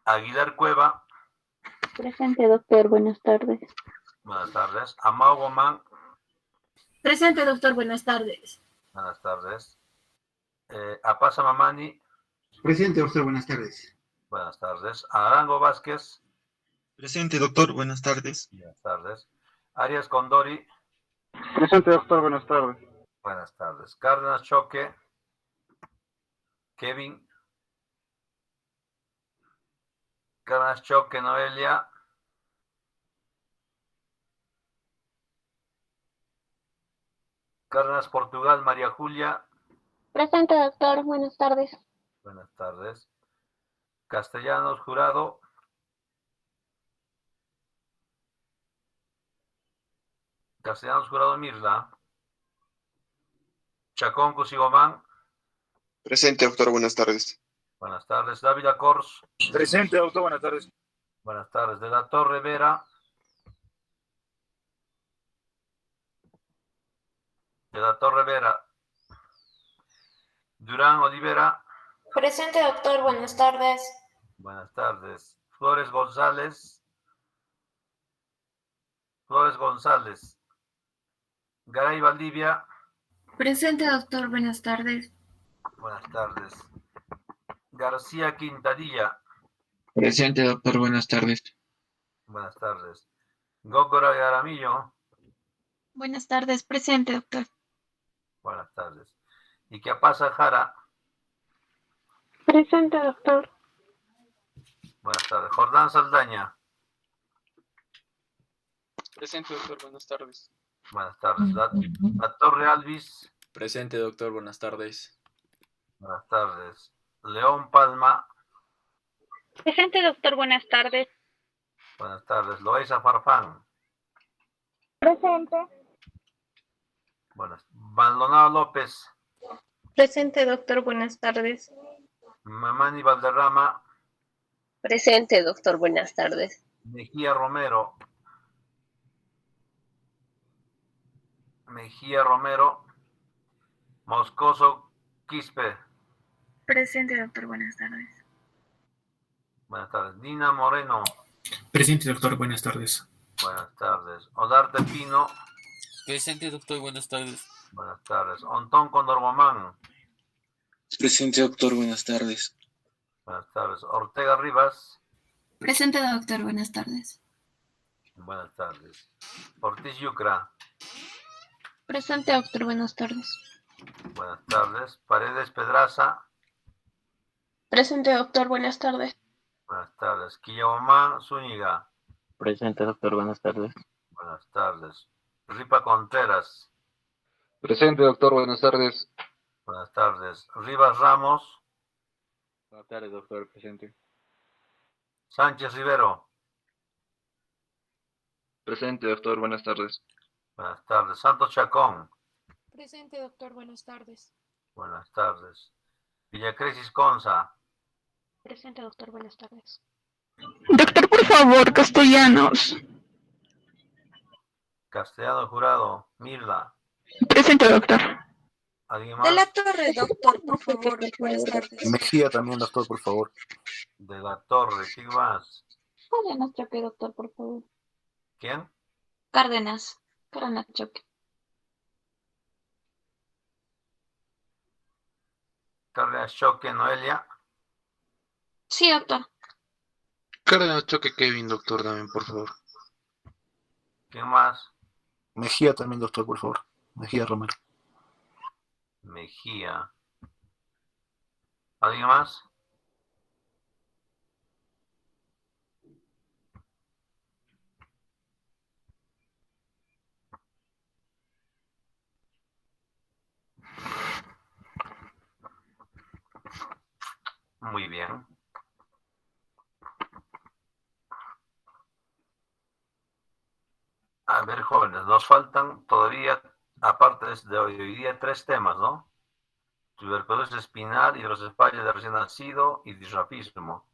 Aguilar Cueva. Presente, doctor. Buenas tardes. Buenas tardes. Amao Gomán. presente, doctor, buenas tardes. Buenas tardes. Apasa Mamani. Presente, doctor, buenas tardes. Buenas tardes. Arango Vázquez. Presente, doctor. Buenas tardes. Buenas tardes. Arias Condori. Presente, doctor. Buenas tardes. Buenas tardes. Cárdenas Choque. Kevin. Cárdenas Choque Noelia. Cárdenas Portugal María Julia. Presente, doctor. Buenas tardes. Buenas tardes. Castellanos Jurado. Castellanos Jurado Mirla. Chacón Cusigomán. Presente, doctor, buenas tardes. Buenas tardes. David Acors. Presente, doctor, buenas tardes. Buenas tardes. De la Torre Vera. De la Torre Vera. Durán Olivera. Presente, doctor. Buenas tardes. Buenas tardes. Flores González. Flores González. Garay Valdivia. Presente, doctor. Buenas tardes. Buenas tardes. García Quintadilla. Presente, doctor. Buenas tardes. Buenas tardes. Góngora Jaramillo. Buenas tardes, presente, doctor. Buenas tardes. Iquiapasa Jara. Presente, doctor. Buenas tardes. Jordán Saldaña. Presente, doctor. Buenas tardes. Buenas tardes. La Torre Alvis. Presente, doctor. Buenas tardes. Buenas tardes. León Palma. Presente, doctor. Buenas tardes. Buenas tardes. Loaiza Farfán. Presente. Buenas. Maldonado López. Presente, doctor. Buenas tardes. Mamani Valderrama. Presente, doctor. Buenas tardes. Mejía Romero. Mejía Romero. Moscoso Quispe. Presente, doctor. Buenas tardes. Buenas tardes. Dina Moreno. Presente, doctor. Buenas tardes. Buenas tardes. Olarte Pino. Presente, doctor. Buenas tardes. Buenas tardes. Ontón Condorguamán. Presente, doctor. Buenas tardes. Buenas tardes. Ortega Rivas. Presente, doctor. Buenas tardes. Buenas tardes. Ortiz Yucra. Presente, doctor. Buenas tardes. Buenas tardes. Paredes Pedraza. Presente, doctor. Buenas tardes. Buenas tardes. Quillabomán Zúñiga. Presente, doctor. Buenas tardes. Buenas tardes. Ripa Contreras. Presente, doctor. Buenas tardes. Buenas tardes. Rivas Ramos. Buenas tardes, doctor. Presente. Sánchez Rivero. Presente, doctor. Buenas tardes. Buenas tardes. Santos Chacón. Presente, doctor. Buenas tardes. Buenas tardes. Villacresis Conza. Presente, doctor. Buenas tardes. Doctor, por favor, castellanos. Castellano Jurado. Mirla. Presente, doctor. ¿Alguien De la más? Torre, doctor, por favor. Buenas tardes. Mejía también, doctor, por favor. De la Torre. ¿Quién más? Cárdenas Choque, doctor, por favor. ¿Quién? Cárdenas. Cárdenas Choque. Cárdenas Choque, Noelia. Sí, doctor. Cárdenas Choque Kevin, doctor, también, por favor. ¿Quién más? Mejía también, doctor, por favor. Mejía Romero. Mejía. ¿Alguien más? Muy bien. A ver, jóvenes, nos faltan todavía, aparte de hoy día, 3 temas, ¿no? Tuberculosis espinal, hidrocefalia de recién nacido y disrafismo.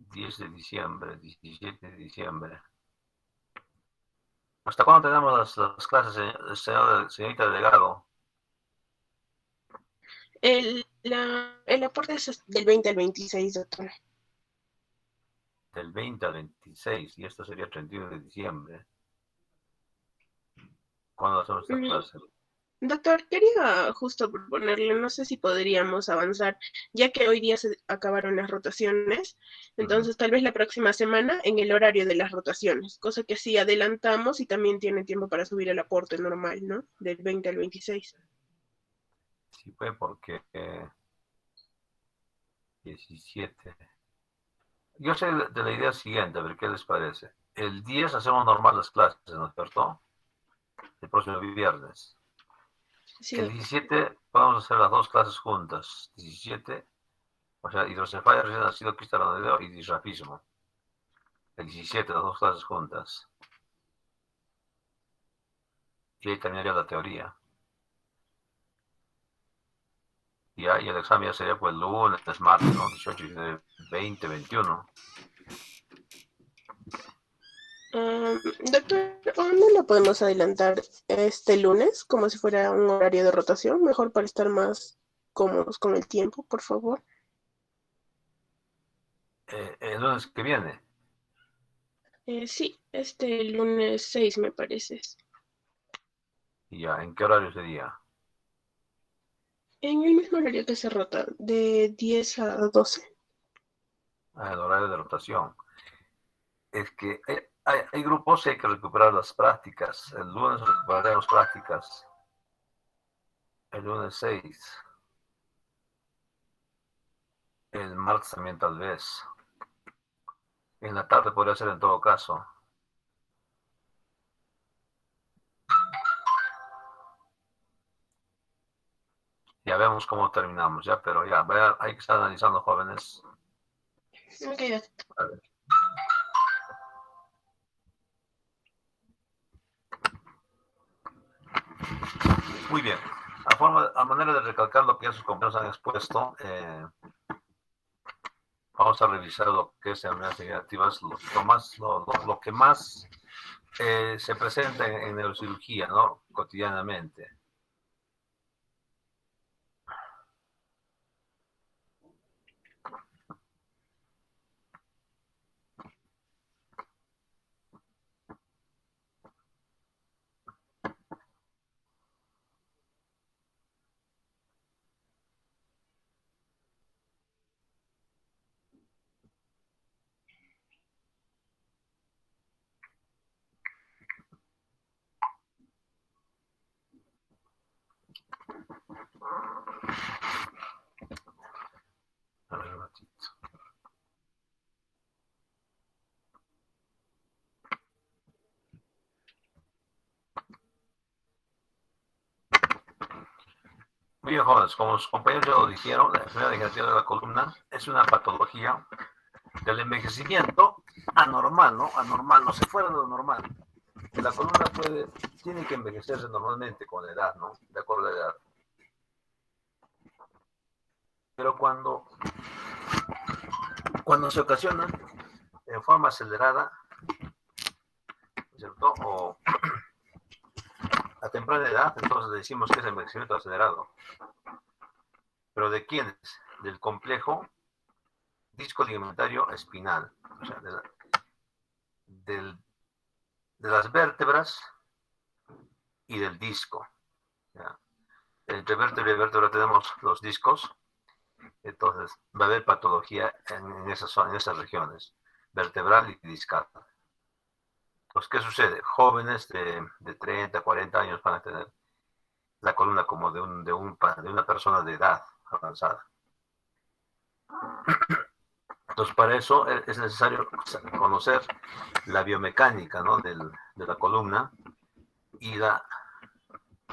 ...10 de diciembre, 17 de diciembre. ¿Hasta cuándo tenemos las clases, señorita Delegado? El aporte es del 20 al 26, doctor. Del 20 al 26, y esto sería 31 de diciembre. ¿Cuándo hacemos esta clase? Doctor, quería justo proponerle, no sé si podríamos avanzar, ya que hoy día se acabaron las rotaciones, entonces tal vez la próxima semana en el horario de las rotaciones, cosa que sí adelantamos y también tiene tiempo para subir el aporte normal, ¿no? Del 20 al 26. Sí, fue porque 17. Yo sé de la idea siguiente, a ver qué les parece. El 10 hacemos normal las clases, ¿no es cierto? El próximo viernes. Sí, El 17 podemos hacer las 2 clases juntas. 17, o sea, hidrocefalia recién nacido, cristalonideo y disrafismo. El 17, las 2 clases juntas. Y ahí terminaría la teoría. Y ahí el examen ya sería pues lunes, martes, ¿no? 18, 19, 20, 21. Doctor, ¿o no lo podemos adelantar este lunes, como si fuera un horario de rotación? Mejor para estar más cómodos con el tiempo, por favor. El lunes que viene. Sí, este lunes 6 me parece. Ya, ¿en qué horario sería? En el mismo horario que se rota, de 10 a 12. El horario de rotación. Es que hay grupos que hay que recuperar las prácticas. El lunes recuperaremos prácticas. El lunes 6. El martes también tal vez. En la tarde podría ser en todo caso. Ya vemos cómo terminamos, ya, pero ya, hay que estar analizando, jóvenes. Ok, A ver. Muy bien. A manera de recalcar lo que ya sus compañeros han expuesto, vamos a revisar lo que es enfermedades degenerativas, lo que más se presenta en neurocirugía, ¿no? Cotidianamente. A ver, un ratito. Muy bien, jóvenes, como sus compañeros ya lo dijeron, la enfermedad degenerativa de la columna es una patología del envejecimiento anormal, ¿no? Anormal, no se fuera de lo normal. La columna tiene que envejecerse normalmente con la edad, ¿no? De acuerdo a la edad. Pero cuando se ocasiona en forma acelerada, ¿cierto? O a temprana edad, entonces decimos que es envejecimiento acelerado. ¿Pero de quién es? Del complejo disco ligamentario espinal, o sea, de las vértebras y del disco. ¿Ya? Entre vértebra y vértebra tenemos los discos, entonces va a haber patología en esas regiones, vertebral y discal. Pues, ¿qué sucede? Jóvenes de 30, 40 años van a tener la columna como de una persona de edad avanzada. Entonces, para eso es necesario conocer la biomecánica, ¿no? de la columna y la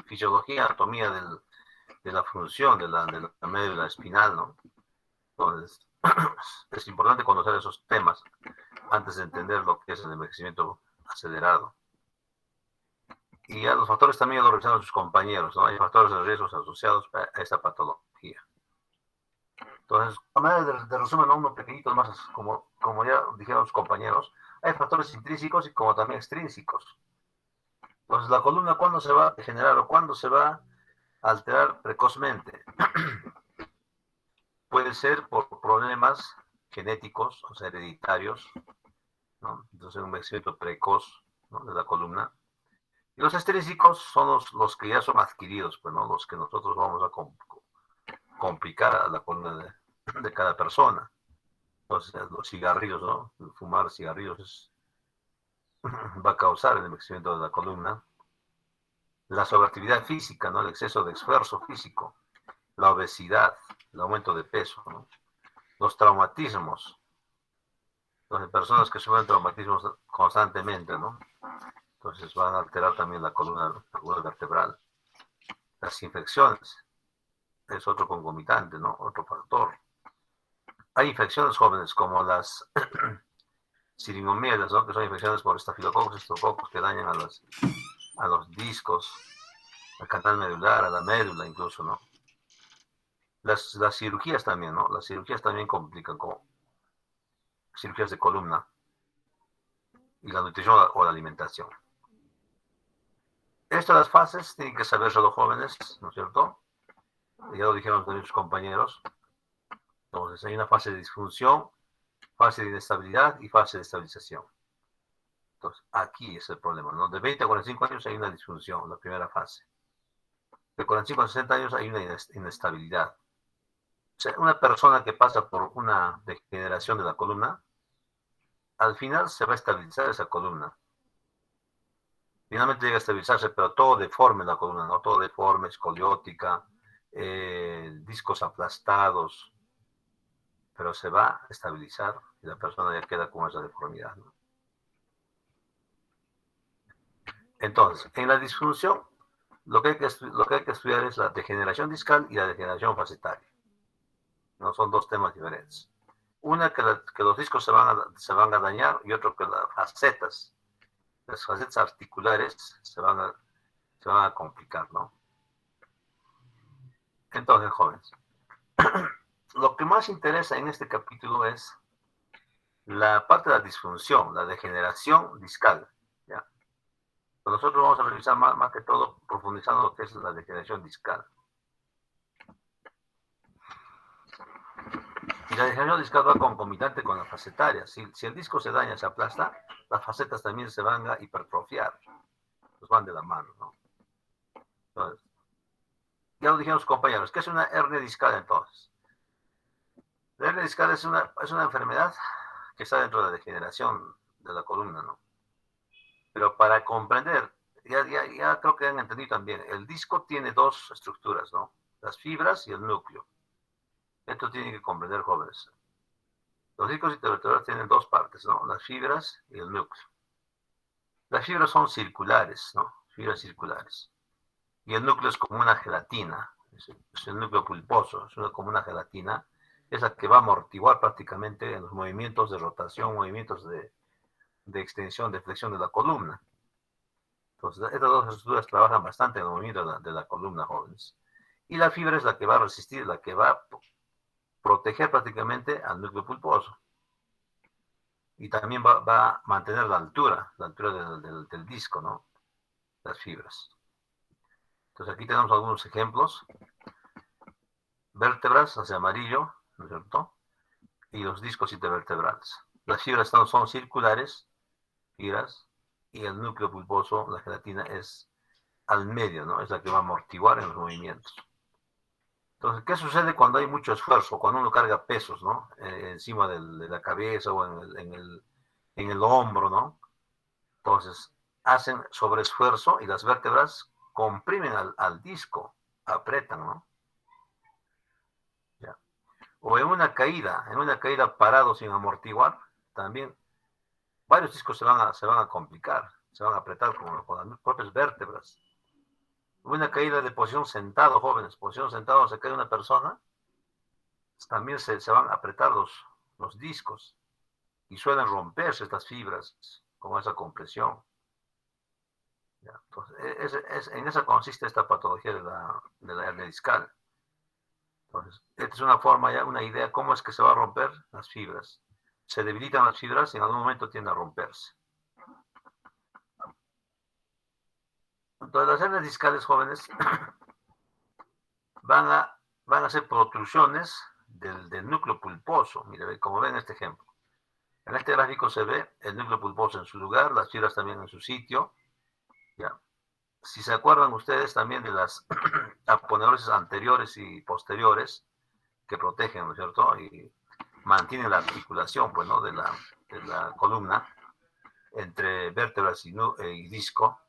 fisiología, anatomía de la función de la médula espinal, ¿no? Entonces, es importante conocer esos temas antes de entender lo que es el envejecimiento acelerado. Y a los factores también lo revisaron sus compañeros, ¿no? Hay factores de riesgos asociados a esta patología. Entonces, a manera de resumen, ¿no? Uno pequeñito más, como ya dijeron sus compañeros, hay factores intrínsecos y como también extrínsecos. Entonces, la columna, ¿cuándo se va a degenerar o cuándo se va a alterar precozmente? Puede ser por problemas genéticos, o sea, hereditarios, ¿no? Entonces, un envejecimiento precoz, ¿no? De la columna. Y los extrínsecos son los que ya son adquiridos, pues, ¿no? Los que nosotros vamos a complicar a la columna de cada persona. Entonces, los cigarrillos, ¿no? Fumar cigarrillos va a causar el envejecimiento de la columna. La sobreactividad física, ¿no? El exceso de esfuerzo físico. La obesidad, el aumento de peso, ¿no? Los traumatismos. Entonces, personas que sufren traumatismos constantemente, ¿no? Entonces van a alterar también la columna vertebral. Las infecciones es otro concomitante, ¿no? Otro factor. Hay infecciones jóvenes como las siringomielas, ¿no? Que son infecciones por estafilococos que dañan a los discos, al canal medular, a la médula incluso, ¿no? Las cirugías también, ¿no? Las cirugías también complican, como cirugías de columna y la nutrición o la alimentación. Estas las fases tienen que saberse los jóvenes, ¿no es cierto? Ya lo dijeron también sus compañeros. Entonces hay una fase de disfunción, fase de inestabilidad y fase de estabilización. Entonces aquí es el problema, ¿no? De 20 a 45 años hay una disfunción, la primera fase. De 45 a 60 años hay una inestabilidad. O sea, una persona que pasa por una degeneración de la columna, al final se va a estabilizar esa columna. Finalmente llega a estabilizarse, pero todo deforme la columna, ¿no? Todo deforme, escoliótica, discos aplastados, pero se va a estabilizar y la persona ya queda con esa deformidad, ¿no? Entonces, en la disfunción, lo que hay que estudiar es la degeneración discal y la degeneración facetaria. No son dos temas diferentes. Una que los discos se van a dañar y otro que las facetas articulares se van a complicar, ¿no? Entonces, jóvenes, lo que más interesa en este capítulo es la parte de la disfunción, la degeneración discal, ¿ya? Nosotros vamos a revisar más que todo profundizando lo que es la degeneración discal. Y la degeneración discal va concomitante con la facetaria. Si el disco se daña, se aplasta, las facetas también se van a hipertrofiar. Pues van de la mano, ¿no? Entonces, ya lo dijeron los compañeros. ¿Qué es una hernia discal entonces? La hernia discal es una enfermedad que está dentro de la degeneración de la columna, ¿no? Pero para comprender, ya creo que han entendido también, el disco tiene dos estructuras, ¿no? Las fibras y el núcleo. Esto tienen que comprender, jóvenes. Los discos intervertebrales tienen dos partes, ¿no? Las fibras y el núcleo. Las fibras son circulares, ¿no? Fibras circulares. Y el núcleo es como una gelatina. Es el núcleo pulposo, es como una gelatina. Es la que va a amortiguar prácticamente en los movimientos de rotación, movimientos de extensión, de flexión de la columna. Entonces, estas dos estructuras trabajan bastante en el movimiento de la columna, jóvenes. Y la fibra es la que va a resistir, la que va a proteger prácticamente al núcleo pulposo. Y también va a mantener la altura del disco, ¿no? Las fibras. Entonces aquí tenemos algunos ejemplos. Vértebras hacia amarillo, ¿no es cierto? Y los discos intervertebrales. Las fibras son circulares, fibras, y el núcleo pulposo, la gelatina, es al medio, ¿no? Es la que va a amortiguar en los movimientos. Entonces, ¿qué sucede cuando hay mucho esfuerzo? Cuando uno carga pesos, ¿no? Encima de la cabeza o en el hombro, ¿no? Entonces, hacen sobreesfuerzo y las vértebras comprimen al disco, apretan, ¿no? Ya. O en una caída parado sin amortiguar, también varios discos se van a complicar, se van a apretar con las propias vértebras. Una caída de posición sentado, jóvenes, posición sentado, se cae una persona, también se van a apretar los discos y suelen romperse estas fibras con esa compresión. Ya, entonces, en eso consiste esta patología de la hernia discal. Entonces, esta es una forma, ya una idea cómo es que se va a romper las fibras. Se debilitan las fibras y en algún momento tienden a romperse. Entonces, las hernias discales, jóvenes, van a ser protrusiones del núcleo pulposo. Mire, como ven en este ejemplo. En este gráfico se ve el núcleo pulposo en su lugar, las fibras también en su sitio. Ya. Si se acuerdan ustedes también de las aponeurosis anteriores y posteriores que protegen, ¿no es cierto? Y mantienen la articulación, pues, ¿no? de la columna entre vértebras y disco.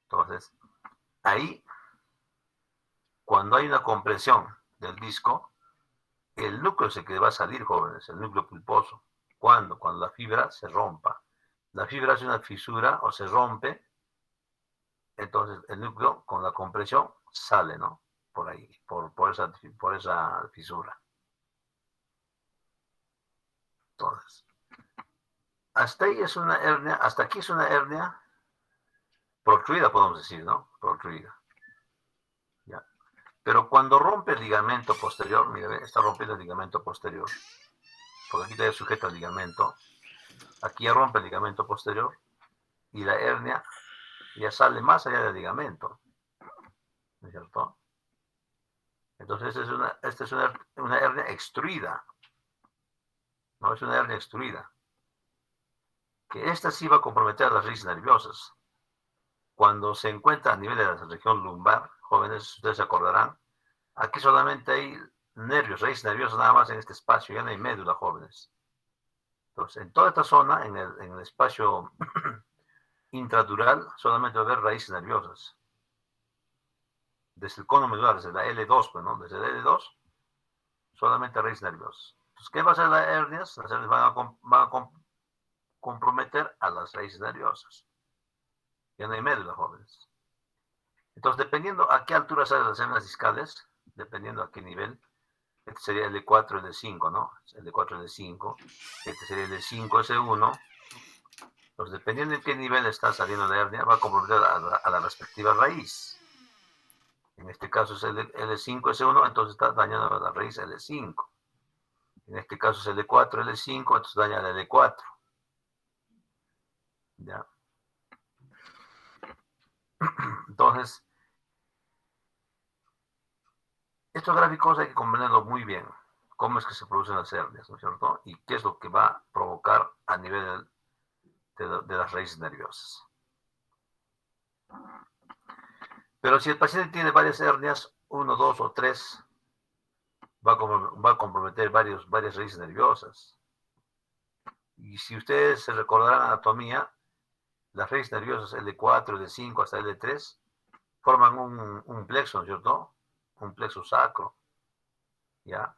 Entonces, ahí, cuando hay una compresión del disco, el núcleo es el que va a salir, jóvenes, el núcleo pulposo. ¿Cuándo? Cuando la fibra se rompa. La fibra hace una fisura o se rompe, entonces el núcleo con la compresión sale, ¿no? Por ahí, por esa fisura. Entonces, hasta aquí es una hernia protruida, podemos decir, ¿no? Protruida. Ya. Pero cuando rompe el ligamento posterior, mire, está rompiendo el ligamento posterior, porque aquí está sujeto al ligamento, aquí ya rompe el ligamento posterior y la hernia ya sale más allá del ligamento, ¿no es cierto? Entonces esta es una hernia extruida, ¿no? Es una hernia extruida, que esta sí va a comprometer las raíces nerviosas. Cuando se encuentra a nivel de la región lumbar, jóvenes, ustedes se acordarán, aquí solamente hay nervios, raíces nerviosas nada más en este espacio, ya no hay médula, jóvenes. Entonces, en toda esta zona, en el espacio intradural, solamente va a haber raíces nerviosas. Desde el cono medular, desde la L2, pues, ¿no? Desde la L2, solamente raíces nerviosas. Entonces, ¿qué va a hacer las hernias? Las hernias van a comprometer a las raíces nerviosas. Ya no hay médula, jóvenes. Entonces, dependiendo a qué altura salen las hernias discales, dependiendo a qué nivel, este sería el L4, el L5, ¿no? El L4, el L5, este sería el L5, S1. Entonces, dependiendo en qué nivel está saliendo la hernia, va a comprometer a la respectiva raíz. En este caso es el L5, S1, entonces está dañando la raíz L5. En este caso es el L4, L5, entonces daña el L4. ¿Ya? Entonces, estos gráficos hay que comprenderlos muy bien. Cómo es que se producen las hernias, ¿no es cierto? Y qué es lo que va a provocar a nivel de las raíces nerviosas. Pero si el paciente tiene varias hernias, 1, 2 o 3, va a comprometer varias raíces nerviosas. Y si ustedes se recordarán anatomía, las raíces nerviosas L4, L5 hasta L3 forman un plexo, ¿no es cierto? Un plexo sacro. ¿Ya?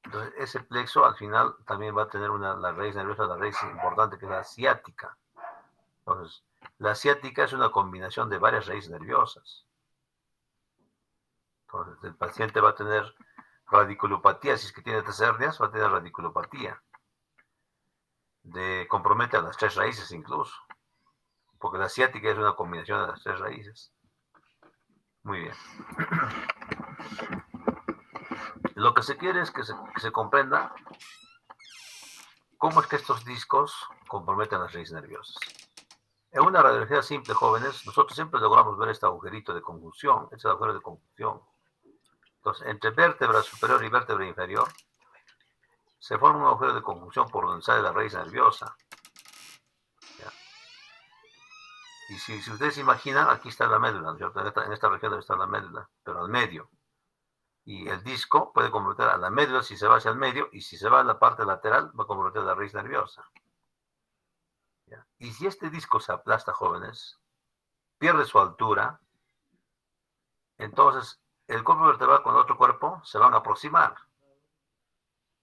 Entonces, ese plexo al final también va a tener la raíz nerviosa, la raíz importante que es la ciática. Entonces, la ciática es una combinación de varias raíces nerviosas. Entonces, el paciente va a tener radiculopatía, si es que tiene estas hernias, va a tener radiculopatía. Compromete a las 3 raíces incluso. Porque la ciática es una combinación de las 3 raíces. Muy bien. Lo que se quiere es que se comprenda cómo es que estos discos comprometen las raíces nerviosas. En una radiografía simple, jóvenes, nosotros siempre logramos ver este agujerito de conjunción, este agujero de conjunción. Entonces, entre vértebra superior y vértebra inferior, se forma un agujero de conjunción por donde sale la raíz nerviosa. ¿Ya? Y si ustedes se imaginan, aquí está la médula, ¿no? En esta región debe estar la médula, pero al medio. Y el disco puede comprometer a la médula si se va hacia el medio, y si se va a la parte lateral, va a comprometer a la raíz nerviosa. ¿Ya? Y si este disco se aplasta, jóvenes, pierde su altura, entonces el cuerpo vertebral con el otro cuerpo se van a aproximar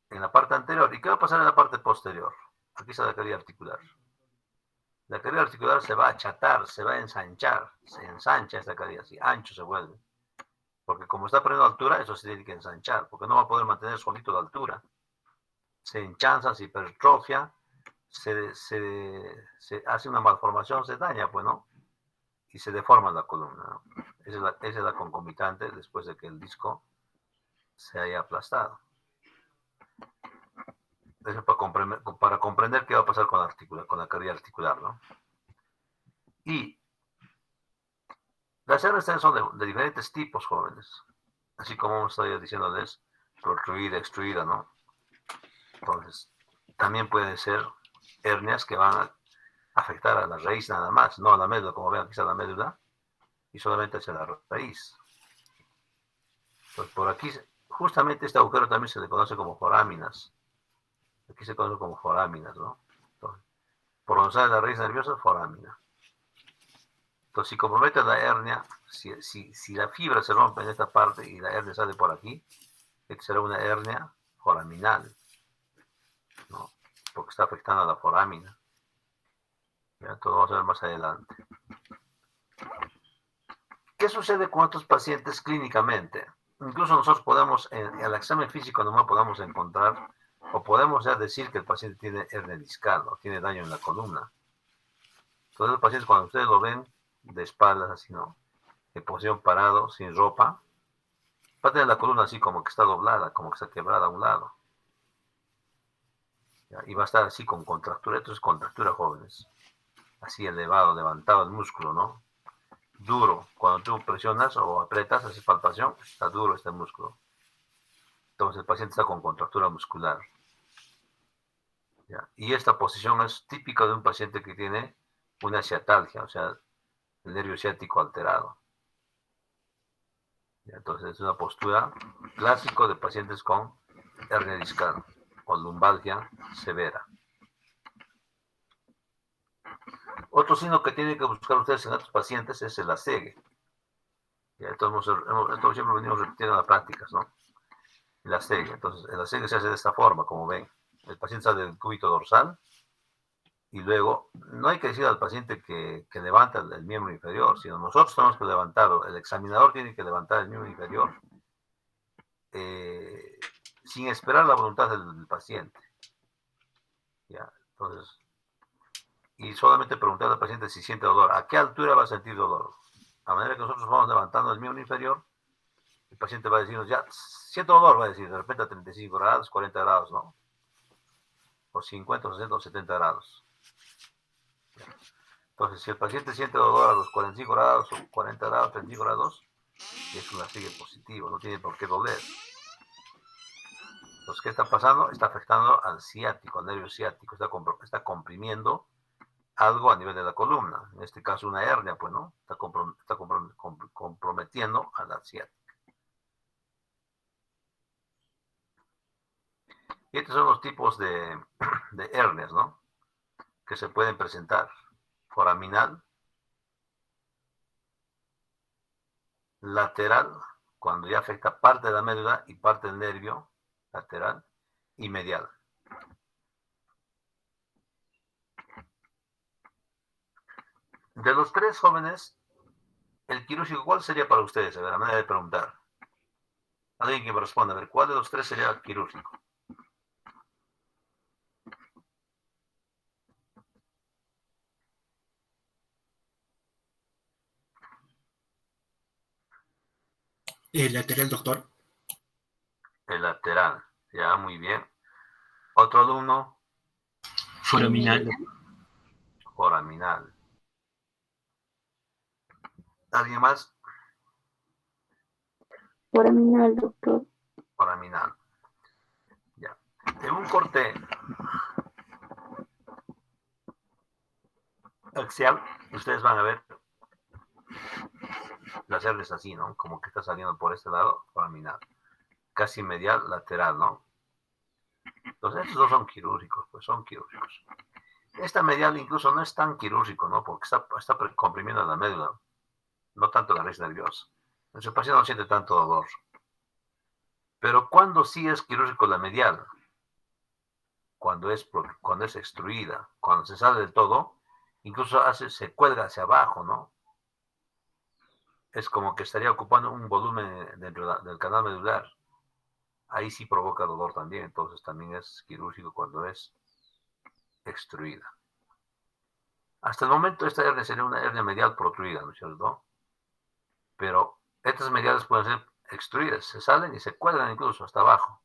en la parte anterior. ¿Y qué va a pasar en la parte posterior? Aquí está la cavidad articular. La cavidad articular se va a achatar, se va a ensanchar, se ensancha esta cavidad, así ancho se vuelve. Porque como está perdiendo altura, eso se tiene que ensanchar, porque no va a poder mantener solito la altura. Se enchanza, se hipertrofia, se hace una malformación, se daña, pues, ¿no? Y se deforma la columna, ¿no? Esa es la concomitante después de que el disco se haya aplastado. Eso para comprender qué va a pasar con la cavidad articular, ¿no? Y las hernias son de diferentes tipos, jóvenes. Así como estoy diciéndoles, protruida, extruida, ¿no? Entonces, también pueden ser hernias que van a afectar a la raíz nada más, no a la médula, como ven, aquí está la médula, y solamente hacia la raíz. Entonces, por aquí, justamente este agujero también se le conoce como foráminas. Aquí se conoce como foráminas, ¿no? Entonces, por donde sale la raíz nerviosa, forámina. Entonces, si compromete la hernia, si la fibra se rompe en esta parte y la hernia sale por aquí, esta será una hernia foraminal, ¿no? Porque está afectando a la forámina. Ya, todo vamos a ver más adelante. ¿Qué sucede con estos pacientes clínicamente? Incluso nosotros podemos, en el examen físico nomás podemos encontrar, o podemos ya decir que el paciente tiene hernia discal, o tiene daño en la columna. Entonces, los pacientes, cuando ustedes lo ven de espaldas, así, ¿no? En posición parado, sin ropa, va a tener la columna así como que está doblada, como que está quebrada a un lado. ¿Ya? Y va a estar así con contractura. Esto es contractura, jóvenes. Así elevado, levantado el músculo, ¿no? Duro. Cuando tú presionas o aprietas, haces palpación, está duro este músculo. Entonces el paciente está con contractura muscular. ¿Ya? Y esta posición es típica de un paciente que tiene una ciatalgia, o sea, el nervio ciático alterado. Entonces es una postura clásico de pacientes con hernia discal o lumbalgia severa. Otro signo que tienen que buscar ustedes en otros pacientes es el ASEGE. Esto siempre venimos repitiendo en las prácticas, ¿no? El ASEGE. Entonces, el ASEGE se hace de esta forma, como ven. El paciente sale del cúbito dorsal y luego no hay que decir al paciente que levanta el miembro inferior, sino nosotros tenemos que levantarlo. El examinador tiene que levantar el miembro inferior sin esperar la voluntad del paciente. ¿Ya? Entonces, y solamente preguntar al paciente si siente dolor. ¿A qué altura va a sentir dolor? A manera que nosotros vamos levantando el miembro inferior, el paciente va a decirnos, ya, siento dolor, va a decir, de repente a 35 grados, 40 grados, ¿no? O 50, 60 o 70 grados. Entonces, si el paciente siente dolor a los 45 grados, o 40 grados, 35 grados, es un ASEGE positivo, no tiene por qué doler. Entonces, ¿qué está pasando? Está afectando al ciático, al nervio ciático, está comprimiendo algo a nivel de la columna, en este caso una hernia, pues, ¿no? Está comprometiendo a la ciática. Y estos son los tipos de hernias, ¿no? Que se pueden presentar. Foraminal, lateral, cuando ya afecta parte de la médula y parte del nervio lateral, y medial. De los tres jóvenes, el quirúrgico, ¿cuál sería para ustedes? A ver, a manera de preguntar. Alguien que me responda, a ver, ¿cuál de los tres sería quirúrgico? El lateral, doctor. El lateral, ya, muy bien. Otro alumno. Foraminal. Foraminal. ¿Alguien más? Foraminal, doctor. Foraminal. Ya. En un corte axial, ustedes van a ver las hernias así, ¿no? Como que está saliendo por este lado, foraminal. Casi medial, lateral, ¿no? Entonces, estos dos son quirúrgicos, pues son quirúrgicos. Esta medial incluso no es tan quirúrgico, ¿no? Porque está comprimiendo la médula, no tanto la raíz nerviosa. Entonces, el paciente no siente tanto dolor. Pero cuando sí es quirúrgico la medial, cuando es extruida, cuando se sale del todo, incluso se cuelga hacia abajo, ¿no? Es como que estaría ocupando un volumen dentro del canal medular. Ahí sí provoca dolor también, entonces también es quirúrgico cuando es extruida. Hasta el momento esta hernia sería una hernia medial protruida, ¿no es cierto? Pero estas mediales pueden ser extruidas, se salen y se cuelgan incluso hasta abajo.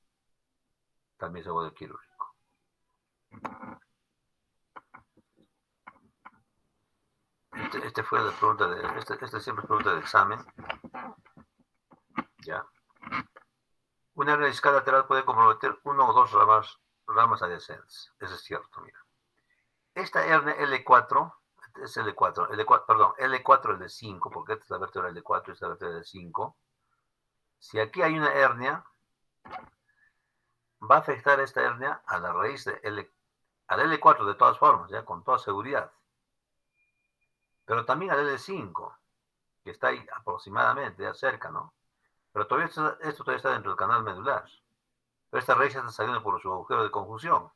También se vuelve quirúrgico. Este fue la pregunta este siempre es pregunta de examen. Ya. Una hernia discal lateral puede comprometer uno o dos ramas adyacentes. Eso es cierto, mira. Esta hernia L4, es L4, perdón, L4 es de 5, porque esta es la vértebra L4 y esta es la vértebra L5. Si aquí hay una hernia, va a afectar esta hernia a la raíz de al L4 de todas formas, ya con toda seguridad. Pero también al L5, que está ahí aproximadamente, ya cerca, ¿no? Pero todavía esto todavía está dentro del canal medular. Pero esta raíz está saliendo por su agujero de conjunción.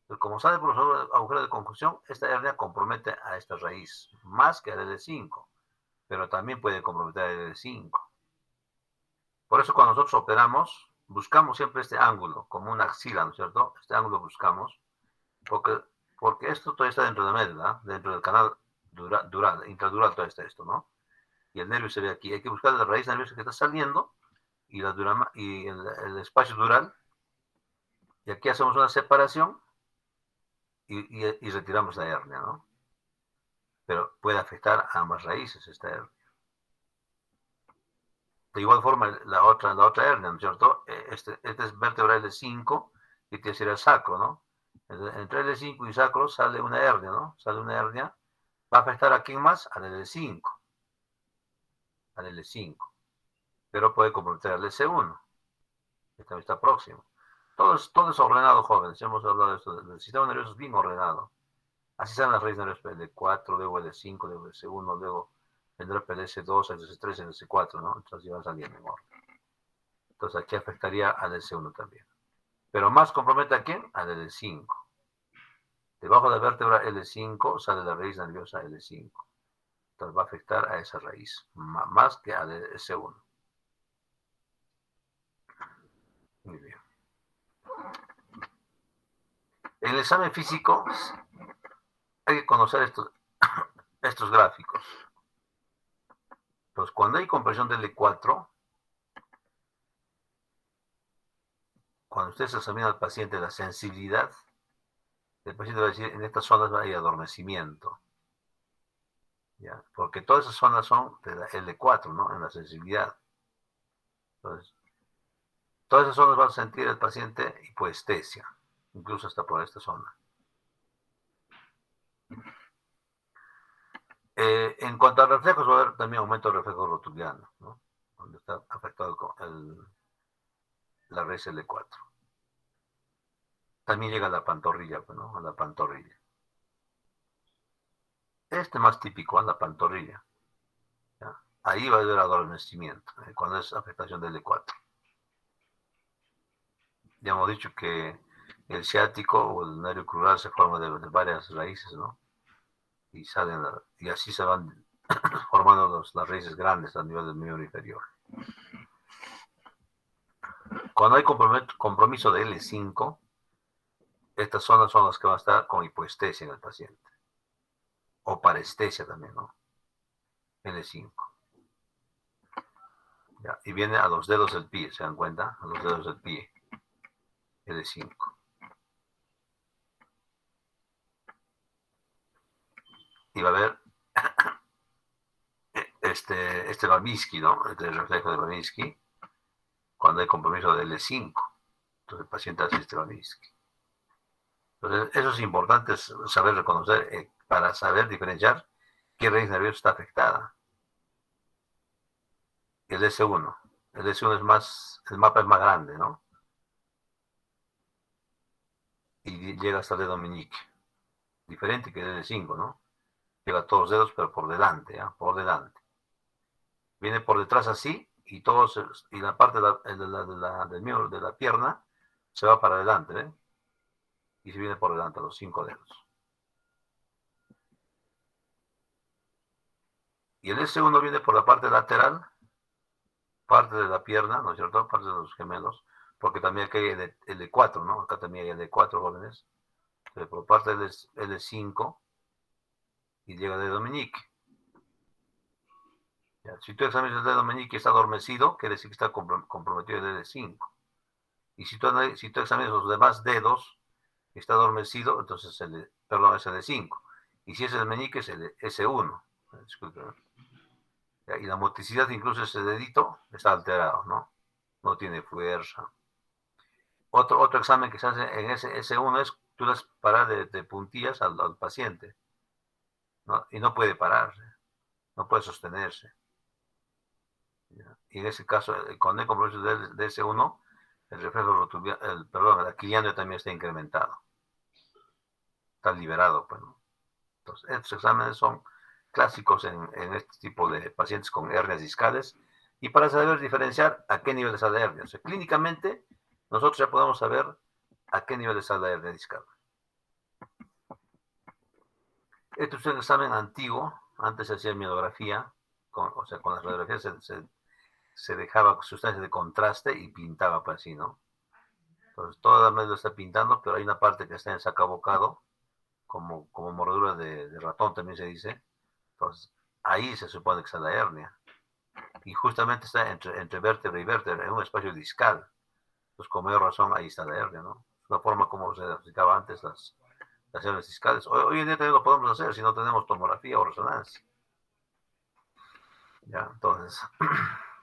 Entonces, como sale por su agujero de conjunción, esta hernia compromete a esta raíz, más que al L5, pero también puede comprometer al L5. Por eso cuando nosotros operamos, buscamos siempre este ángulo, como una axila, ¿no es cierto? Este ángulo buscamos, porque esto todavía está dentro de la médula, dentro del canal dural, intradural, todo está esto, ¿no? Y el nervio se ve aquí. Hay que buscar la raíz nerviosa que está saliendo y el espacio dural. Y aquí hacemos una separación y retiramos la hernia, ¿no? Pero puede afectar a ambas raíces esta hernia. De igual forma, la otra hernia, ¿no es cierto? Este es vértebra L5 y tiene que ser el sacro, ¿no? Entre L5 y sacro sale una hernia, ¿no? Sale una hernia. ¿Va a afectar a quién más? Al L5. Al L5. pero puede comprometer al S1, que también está próximo. Todo es ordenado, jóvenes. Ya hemos hablado de esto. El sistema nervioso es bien ordenado. Así salen las raíces nerviosas, L4, luego L5, luego L1, luego vendrá el S2, el S3, el S4, ¿no? Entonces ya van saliendo en orden. Entonces aquí afectaría al S1 también. Pero más compromete a quién? Al L5. Debajo de la vértebra L5 sale la raíz nerviosa L5. Entonces va a afectar a esa raíz, más que al S1. Muy bien. En el examen físico hay que conocer estos gráficos. Entonces, cuando hay compresión del L4, cuando ustedes examinan al paciente la sensibilidad, el paciente va a decir, en estas zonas hay adormecimiento. ¿Ya? Porque todas esas zonas son de la L4, ¿no? En la sensibilidad. Entonces, todas esas zonas va a sentir el paciente hipoestesia, incluso hasta por esta zona. En cuanto a reflejos, va a haber también aumento del reflejo rotuliano, ¿no? Donde está afectado la raíz L4. También llega a la pantorrilla, ¿no? A la pantorrilla. Más típico, a la pantorrilla. ¿Ya? Ahí va a haber adormecimiento, cuando es afectación del L4. Ya hemos dicho que el ciático o el nervio crural se forma de varias raíces, ¿no? Y así se van formando las raíces grandes a nivel del miembro inferior. Cuando hay compromiso de L5, estas zonas son las que van a estar con hipoestesia en el paciente. O parestesia también, ¿no? L5. ¿Ya? Y viene a los dedos del pie, ¿se dan cuenta? A los dedos del pie. L5. Y va a haber este Babinski, ¿no? Este reflejo de Babinski, cuando hay compromiso de L5. Entonces el paciente hace este Babinski. Entonces, eso es importante saber reconocer para saber diferenciar qué raíz nerviosa está afectada. El S1. El S1 es más, el mapa es más grande, ¿no? Y llega hasta el dedo meñique. Diferente que el L5, ¿no? Llega a todos los dedos, pero por delante, ¿ya? Por delante. Viene por detrás así, y la parte del miembro de la pierna se va para adelante, ¿ven? Y se viene por delante a los 5 dedos. Y el S1 viene por la parte lateral, parte de la pierna, ¿no es cierto? Parte de los gemelos, porque también aquí hay el L4, ¿no? Acá también hay el L4, jóvenes. Por parte del L5 y llega el dedo meñique. Ya, si tú examinas el dedo meñique y está adormecido, quiere decir que está comprometido el L5. Y si tú examinas los demás dedos y está adormecido, entonces es el L5. Y si es el meñique, es el S1. Disculpen. Y la motricidad, incluso ese dedito, está alterado, ¿no? No tiene fuerza. Otro examen que se hace en ese S1 es tú las paras de puntillas al paciente, ¿no? Y no puede pararse, no puede sostenerse. ¿Ya? Y en ese caso, con el compromiso de S1, el reflejo rotuliano, el aquiliano también está incrementado. Está liberado, pues, ¿no? Entonces, estos exámenes son clásicos en este tipo de pacientes con hernias discales, y para saber diferenciar a qué nivel está la hernia. O sea, clínicamente, nosotros ya podemos saber a qué nivel está la hernia discal. Este es un examen antiguo. Antes se hacía miografía, con las radiografías se dejaba sustancias de contraste y pintaba pues así, ¿no? Entonces, toda la médula está pintando, pero hay una parte que está en sacabocado, como mordedura de ratón también se dice. Entonces, ahí se supone que está la hernia. Y justamente está entre vértebra y vértebra, en un espacio discal. Entonces, como hay razón, ahí está la hernia, ¿no? Es una forma como se aplicaba antes las hernias discales. Hoy en día también lo podemos hacer si no tenemos tomografía o resonancia. Ya, entonces,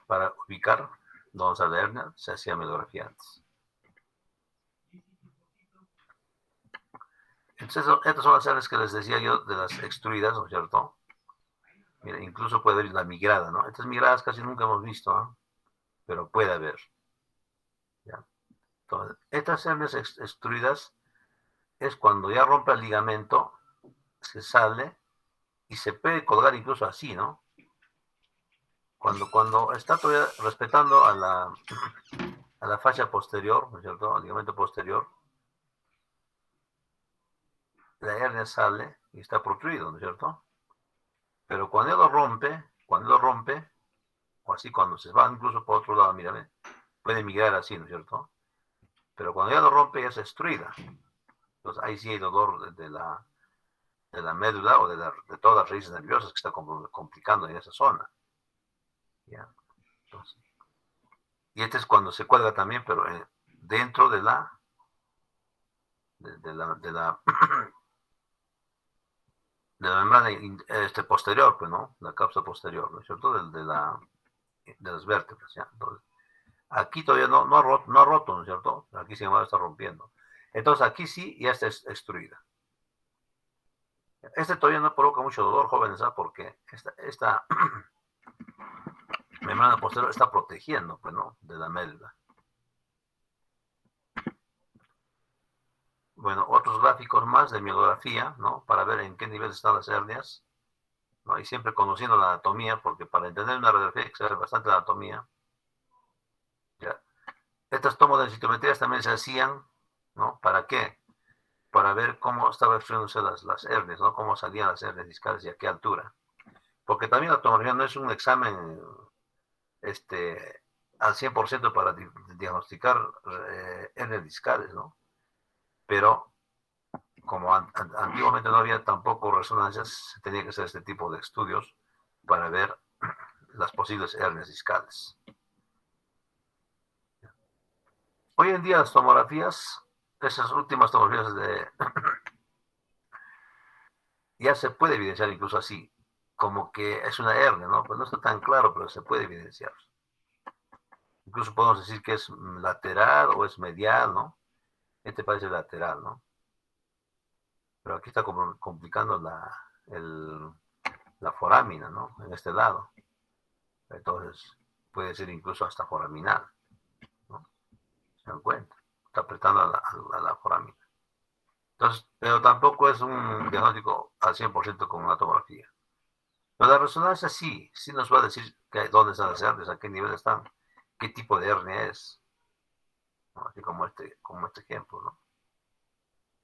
para ubicar dónde está la hernia, se hacía miografía antes. Entonces, estas son las hernias que les decía yo de las extruidas, ¿no es cierto? Mira, incluso puede ver la migrada, ¿no? Estas migradas casi nunca hemos visto, ¿no? pero puede haber. ¿Ya? Entonces, estas hernias extruidas es cuando ya rompe el ligamento, se sale y se puede colgar incluso así, ¿no? Cuando está todavía respetando a la fascia posterior, ¿no es cierto?, al ligamento posterior, la hernia sale y está protruido, ¿no es cierto? Pero cuando él lo rompe, o así cuando se va incluso por otro lado, mira, puede migrar así, ¿no es cierto? Pero cuando ya lo rompe, ya se extruida. Entonces ahí sí hay dolor de la médula o de todas las raíces nerviosas que está complicando en esa zona. ¿Ya? Entonces, y este es cuando se cuelga también, pero dentro de la membrana posterior, pues, ¿no? La cápsula posterior, ¿no es cierto? De las vértebras, ¿ya? Entonces, aquí todavía no ha roto, ¿no es cierto? Aquí sin embargo está rompiendo. Entonces, aquí sí ya está extruida. Este todavía no provoca mucho dolor, jóvenes, ¿sabes? Porque esta membrana posterior está protegiendo, pues, ¿no?, de la médula. Bueno, otros gráficos más de miografía, ¿no?, para ver en qué nivel están las hernias, ¿no? Y siempre conociendo la anatomía, porque para entender una radiografía hay que saber bastante la anatomía. ¿Ya? Estas tomas de densitometrías también se hacían, ¿no? ¿Para qué? Para ver cómo estaban extruyéndose las hernias, ¿no? Cómo salían las hernias discales y a qué altura. Porque también la tomografía no es un examen al 100% para diagnosticar hernias discales, ¿no? Pero como antiguamente no había tampoco resonancias, se tenía que hacer este tipo de estudios para ver las posibles hernias discales. Hoy en día las tomografías, esas últimas tomografías ya se puede evidenciar incluso así, como que es una hernia, ¿no? Pues no está tan claro, pero se puede evidenciar. Incluso podemos decir que es lateral o es medial, ¿no? Este parece lateral, ¿no? Pero aquí está como complicando la forámina, ¿no? En este lado. Entonces, puede ser incluso hasta foraminal, ¿no? ¿Se dan cuenta? Está apretando a la forámina. Entonces, pero tampoco es un diagnóstico al 100% con una tomografía. Pero la resonancia sí nos va a decir dónde están las hernias, a qué nivel están, qué tipo de hernia es, ¿no? Así como este ejemplo, ¿no?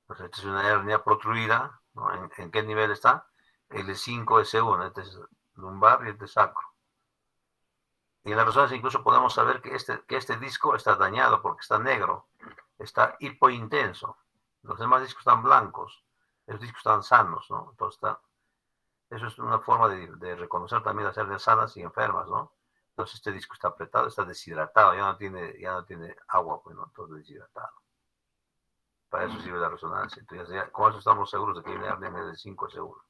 Pues esta es una hernia protruida, ¿no? ¿En qué nivel está? L5, S1, este es lumbar y este es sacro. Y en la resonancia incluso podemos saber que este disco está dañado porque está negro, está hipointenso. Los demás discos están blancos, los discos están sanos, ¿no? Entonces eso es una forma de reconocer también las hernias sanas y enfermas, ¿no? Entonces este disco está apretado, está deshidratado, ya no tiene agua, pues, ¿no? Todo deshidratado. Para eso sirve la resonancia. Entonces, ya, con eso estamos seguros de que hay una hernia en el 5S1.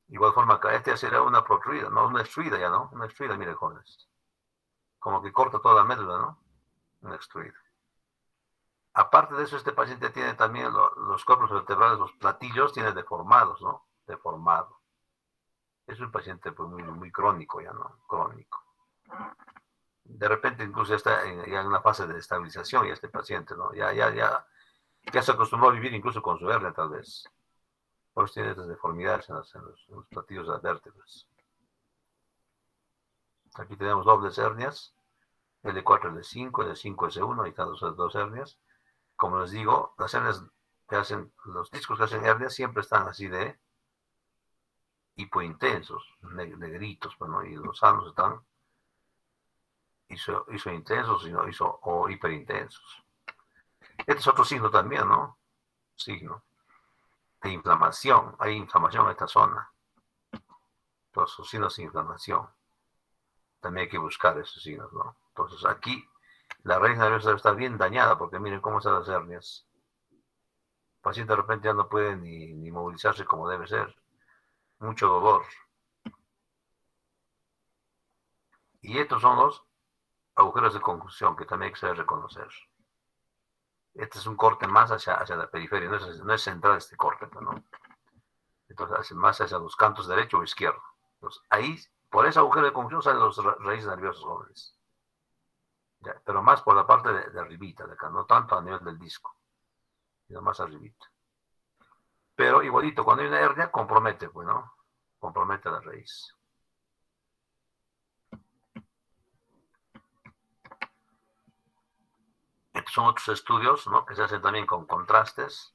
Igual forma acá, este será una protruida, no una extruida ya, ¿no? Una extruida, miren, jóvenes. Como que corta toda la médula, ¿no? Una extruida. Aparte de eso, este paciente tiene también los corpus vertebrales, los platillos, tiene deformados, ¿no? Deformado. Es un paciente pues, muy, muy crónico ya, ¿no? Crónico. De repente incluso ya está ya en una fase de estabilización ya este paciente, ¿no? Ya se acostumbró a vivir incluso con su hernia, tal vez. Por eso tiene estas deformidades en los platillos de las vértebras. Aquí tenemos dobles hernias, L4, L5, L5, S1, ahí están dos hernias. Como les digo, las hernias que hacen, los discos que hacen hernias siempre están así de hipointensos, negritos, bueno, y los sanos están isointensos o hiperintensos. Este es otro signo también, ¿no? Signo de inflamación. Hay inflamación en esta zona. Entonces, los signos de inflamación. También hay que buscar esos signos, ¿no? Entonces, aquí la raíz nerviosa está bien dañada porque miren cómo están las hernias. El paciente de repente ya no puede ni movilizarse como debe ser. Mucho dolor. Y estos son los agujeros de conjunción que también hay que saber reconocer. Este es un corte más hacia la periferia, no es central este corte, ¿no? Entonces hace más hacia los cantos derecho o izquierdo. Entonces ahí, por ese agujero de conjunción salen los raíces nerviosas jóvenes. pero más por la parte de arribita, de acá, no tanto a nivel del disco, sino más arribita. Pero igualito, cuando hay una hernia, compromete, pues, ¿no? Compromete la raíz. Estos son otros estudios, ¿no? Que se hacen también con contrastes,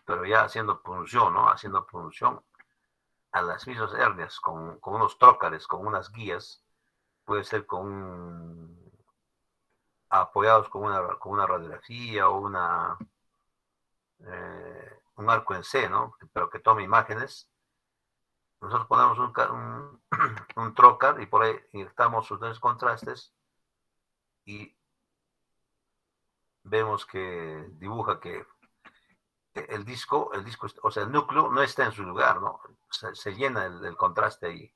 pero ya haciendo punción, ¿no? Haciendo punción a las mismas hernias, con unos trócares, con unas guías, puede ser apoyados con una radiografía o un arco en C, ¿no? Pero que tome imágenes. Nosotros ponemos un trócar y por ahí inyectamos sus tres contrastes y vemos que dibuja que el disco, o sea, el núcleo no está en su lugar, ¿no? Se llena el contraste ahí.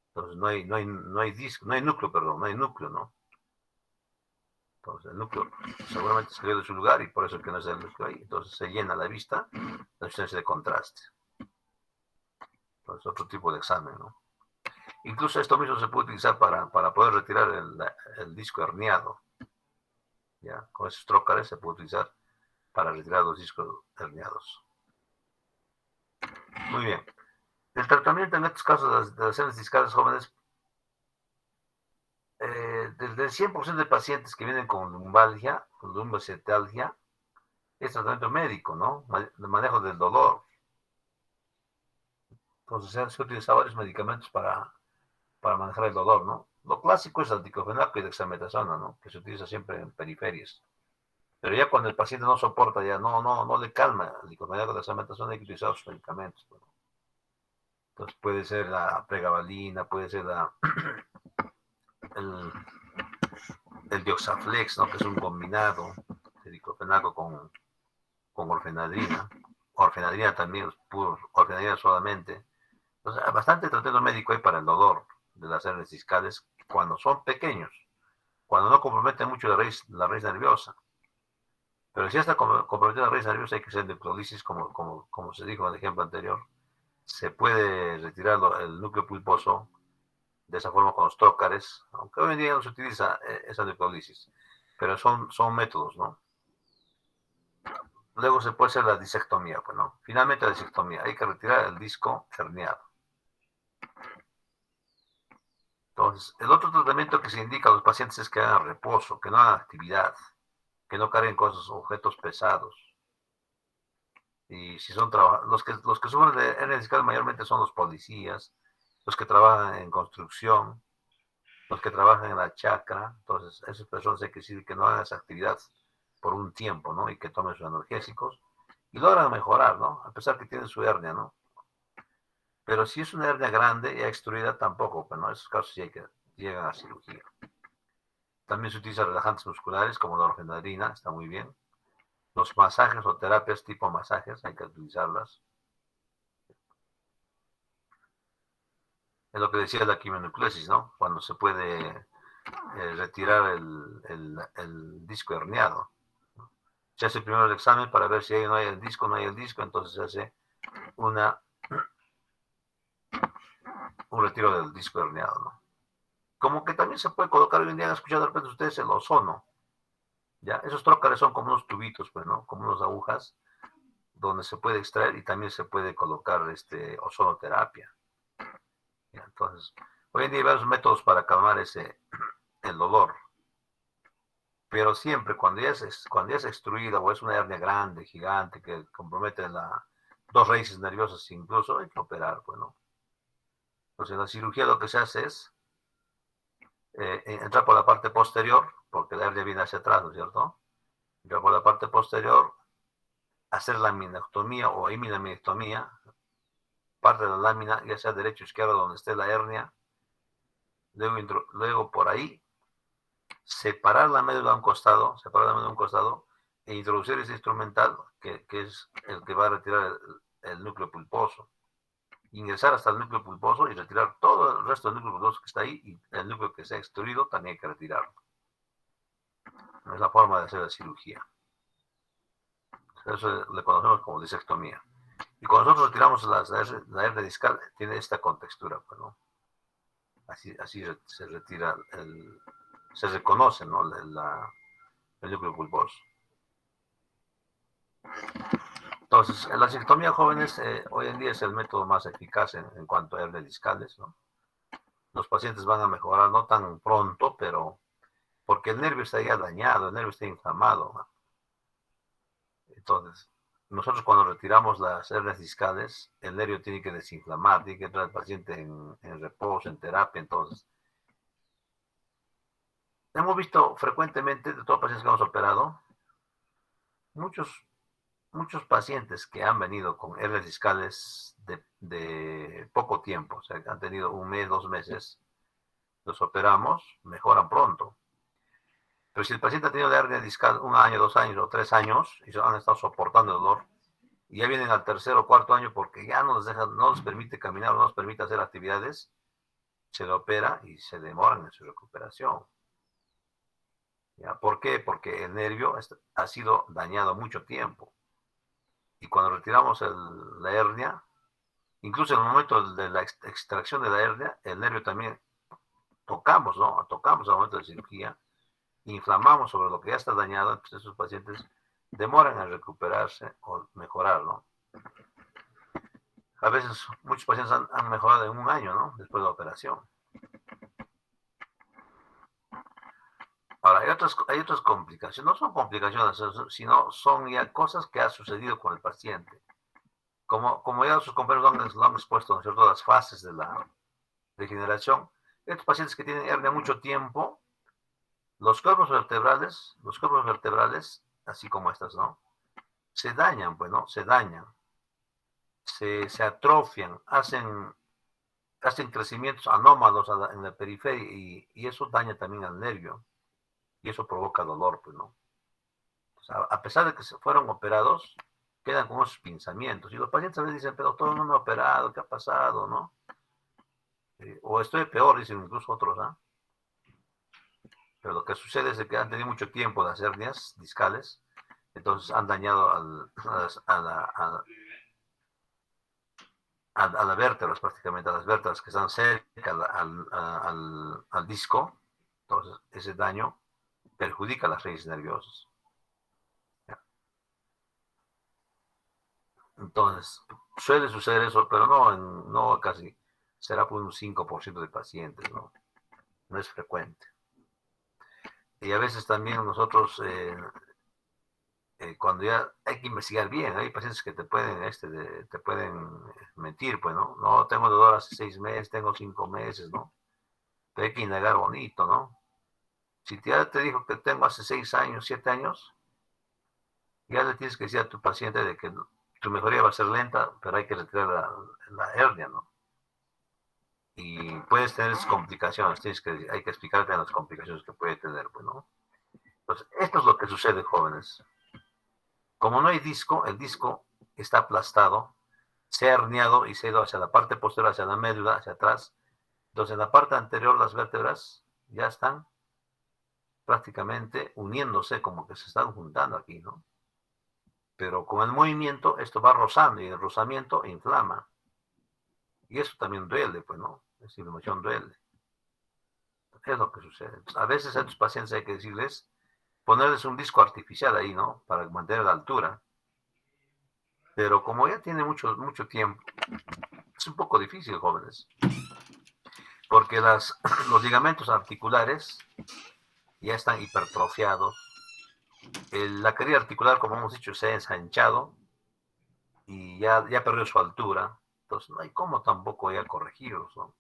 Entonces no hay núcleo, ¿no? Entonces el núcleo seguramente salió de su lugar y por eso es que no está el núcleo ahí. Entonces se llena la vista la ausencia de contraste. Entonces otro tipo de examen, ¿no? Incluso esto mismo se puede utilizar para poder retirar el disco herniado. ¿Ya? Con esos trócares se puede utilizar para retirar los discos herniados. Muy bien. El tratamiento en estos casos de las hernias discales jóvenes, del 100% de pacientes que vienen con lumbalgia, con lumbocefalgia, es tratamiento médico, ¿no? El manejo del dolor. Entonces se han utilizado varios medicamentos para manejar el dolor, ¿no? Lo clásico es el diclofenaco y dexametasona, ¿no? Que se utiliza siempre en periferias. Pero ya cuando el paciente no soporta, ya no le calma el diclofenaco y dexametasona, hay que utilizar otros medicamentos, ¿no? Entonces puede ser la pregabalina, puede ser el dioxaflex, ¿no? Que es un combinado de diclofenaco con orfenadrina. Orfenadrina también, orfenadrina solamente. Entonces, bastante tratamiento médico hay para el dolor de las hernias discales cuando son pequeños, cuando no comprometen mucho la raíz nerviosa. Pero si está comprometida la raíz nerviosa, hay que hacer endocriolisis, como se dijo en el ejemplo anterior. Se puede retirar el núcleo pulposo de esa forma con los trócares, aunque hoy en día no se utiliza esa endocriolisis, pero son métodos, ¿no? Luego se puede hacer la disectomía, pues, ¿no? Finalmente la disectomía, hay que retirar el disco herniado. Entonces, el otro tratamiento que se indica a los pacientes es que hagan reposo, que no hagan actividad, que no carguen objetos pesados. Y si son los que sufren de hernia discal mayormente son los policías, los que trabajan en construcción, los que trabajan en la chacra. Entonces, esas personas hay que decir que no hagan esa actividad por un tiempo, ¿no? Y que tomen sus analgésicos y logran mejorar, ¿no? A pesar que tienen su hernia, ¿no? Pero si es una hernia grande y extruida, tampoco, pero en esos casos sí llegan a cirugía. También se utilizan relajantes musculares como la orfenadrina, está muy bien. Los masajes o terapias tipo masajes, hay que utilizarlas. Es lo que decía la quimionuclesis, ¿no? Cuando se puede retirar el disco herniado. Se hace primero el examen para ver si no hay el disco, entonces se hace un retiro del disco herniado, ¿no? Como que también se puede colocar, hoy en día han escuchado de repente ustedes el ozono, ¿ya? Esos trócares son como unos tubitos, pues, ¿no? Como unas agujas, donde se puede extraer y también se puede colocar ozonoterapia. ¿Ya? Entonces, hoy en día hay varios métodos para calmar el dolor. Pero siempre, cuando ya es extruida o es una hernia grande, gigante, que compromete dos raíces nerviosas incluso, hay que operar, pues, ¿no? Entonces, en la cirugía lo que se hace es entrar por la parte posterior, porque la hernia viene hacia atrás, ¿no es cierto? Entrar por la parte posterior, hacer laminectomía o hemilaminectomía, parte de la lámina, ya sea derecha o izquierda, donde esté la hernia, luego por ahí, separar la médula a un costado, e introducir ese instrumental, que es el que va a retirar el núcleo pulposo. Ingresar hasta el núcleo pulposo y retirar todo el resto del núcleo pulposo que está ahí, y el núcleo que se ha extruido también hay que retirarlo. Es la forma de hacer la cirugía. Eso le conocemos como disectomía. Y cuando nosotros retiramos la hernia discal, tiene esta contextura, pues, ¿no? Así se retira se reconoce, ¿no? El núcleo pulposo. Entonces, la cistectomía jóvenes hoy en día es el método más eficaz en cuanto a hernias discales, ¿no? Los pacientes van a mejorar, no tan pronto, pero porque el nervio está ya dañado, el nervio está inflamado, ¿no? Entonces, nosotros cuando retiramos las hernias discales, el nervio tiene que desinflamar, tiene que entrar el paciente en reposo, en terapia. Entonces, hemos visto frecuentemente, de todos los pacientes que hemos operado, muchos pacientes que han venido con hernias discales de poco tiempo, o sea, que han tenido 1 mes, 2 meses, los operamos, mejoran pronto. Pero si el paciente ha tenido hernia discal 1 año, 2 años o 3 años y han estado soportando el dolor, y ya vienen al 3.º o 4.º año porque ya no les permite caminar, no les permite hacer actividades, se le opera y se demoran en su recuperación. ¿Ya? ¿Por qué? Porque el nervio ha sido dañado mucho tiempo. Y cuando retiramos la hernia, incluso en el momento de la extracción de la hernia, el nervio también tocamos, ¿no? Tocamos al momento de cirugía, inflamamos sobre lo que ya está dañado, entonces esos pacientes demoran en recuperarse o mejorar, ¿no? A veces muchos pacientes han mejorado en 1 año, ¿no? Después de la operación. Ahora, hay otras complicaciones, no son complicaciones, sino son ya cosas que han sucedido con el paciente. Como ya sus compañeros lo han expuesto, ¿no es cierto?, las fases de la degeneración. Estos pacientes que tienen hernia mucho tiempo, los cuerpos vertebrales, así como estas, ¿no? Se dañan, pues, ¿no? Se dañan. Se atrofian, hacen crecimientos anómalos en la periferia y eso daña también al nervio. Y eso provoca dolor, pues, ¿no? O sea, a pesar de que se fueron operados, quedan con esos pinzamientos. Y los pacientes a veces dicen, pero todo no me ha operado, ¿qué ha pasado, no? O estoy peor, dicen incluso otros, ¿ah? Pero lo que sucede es que han tenido mucho tiempo las hernias discales, entonces han dañado a las vértebras prácticamente, a las vértebras que están cerca al disco. Entonces ese daño perjudica las raíces nerviosas. Entonces, suele suceder eso, pero no casi, será por un 5% de pacientes, ¿no? No es frecuente. Y a veces también nosotros, cuando ya hay que investigar bien, hay pacientes que te pueden mentir, pues, ¿no? No, tengo dolor hace 6 meses, tengo 5 meses, ¿no? Pero hay que indagar bonito, ¿no? Si ya te dijo que tengo hace 6 años, 7 años, ya le tienes que decir a tu paciente de que tu mejoría va a ser lenta, pero hay que retirar la hernia, ¿no? Y puedes tener esas complicaciones, hay que explicarte las complicaciones que puede tener, pues, ¿no? Entonces, esto es lo que sucede, jóvenes. Como no hay disco, el disco está aplastado, se ha herniado y se ha ido hacia la parte posterior, hacia la médula, hacia atrás. Entonces, en la parte anterior, las vértebras ya están prácticamente uniéndose, como que se están juntando aquí, ¿no? Pero con el movimiento, esto va rozando y el rozamiento inflama. Y eso también duele, pues, ¿no? Esa inflamación duele. Es lo que sucede. Entonces, a veces a estos pacientes hay que decirles, ponerles un disco artificial ahí, ¿no? Para mantener la altura. Pero como ya tiene mucho tiempo, es un poco difícil, jóvenes. Porque los ligamentos articulares ya están hipertrofiados. La querida articular, como hemos dicho, se ha ensanchado y ya perdió su altura. Entonces no hay cómo tampoco ya corregirlos, ¿no?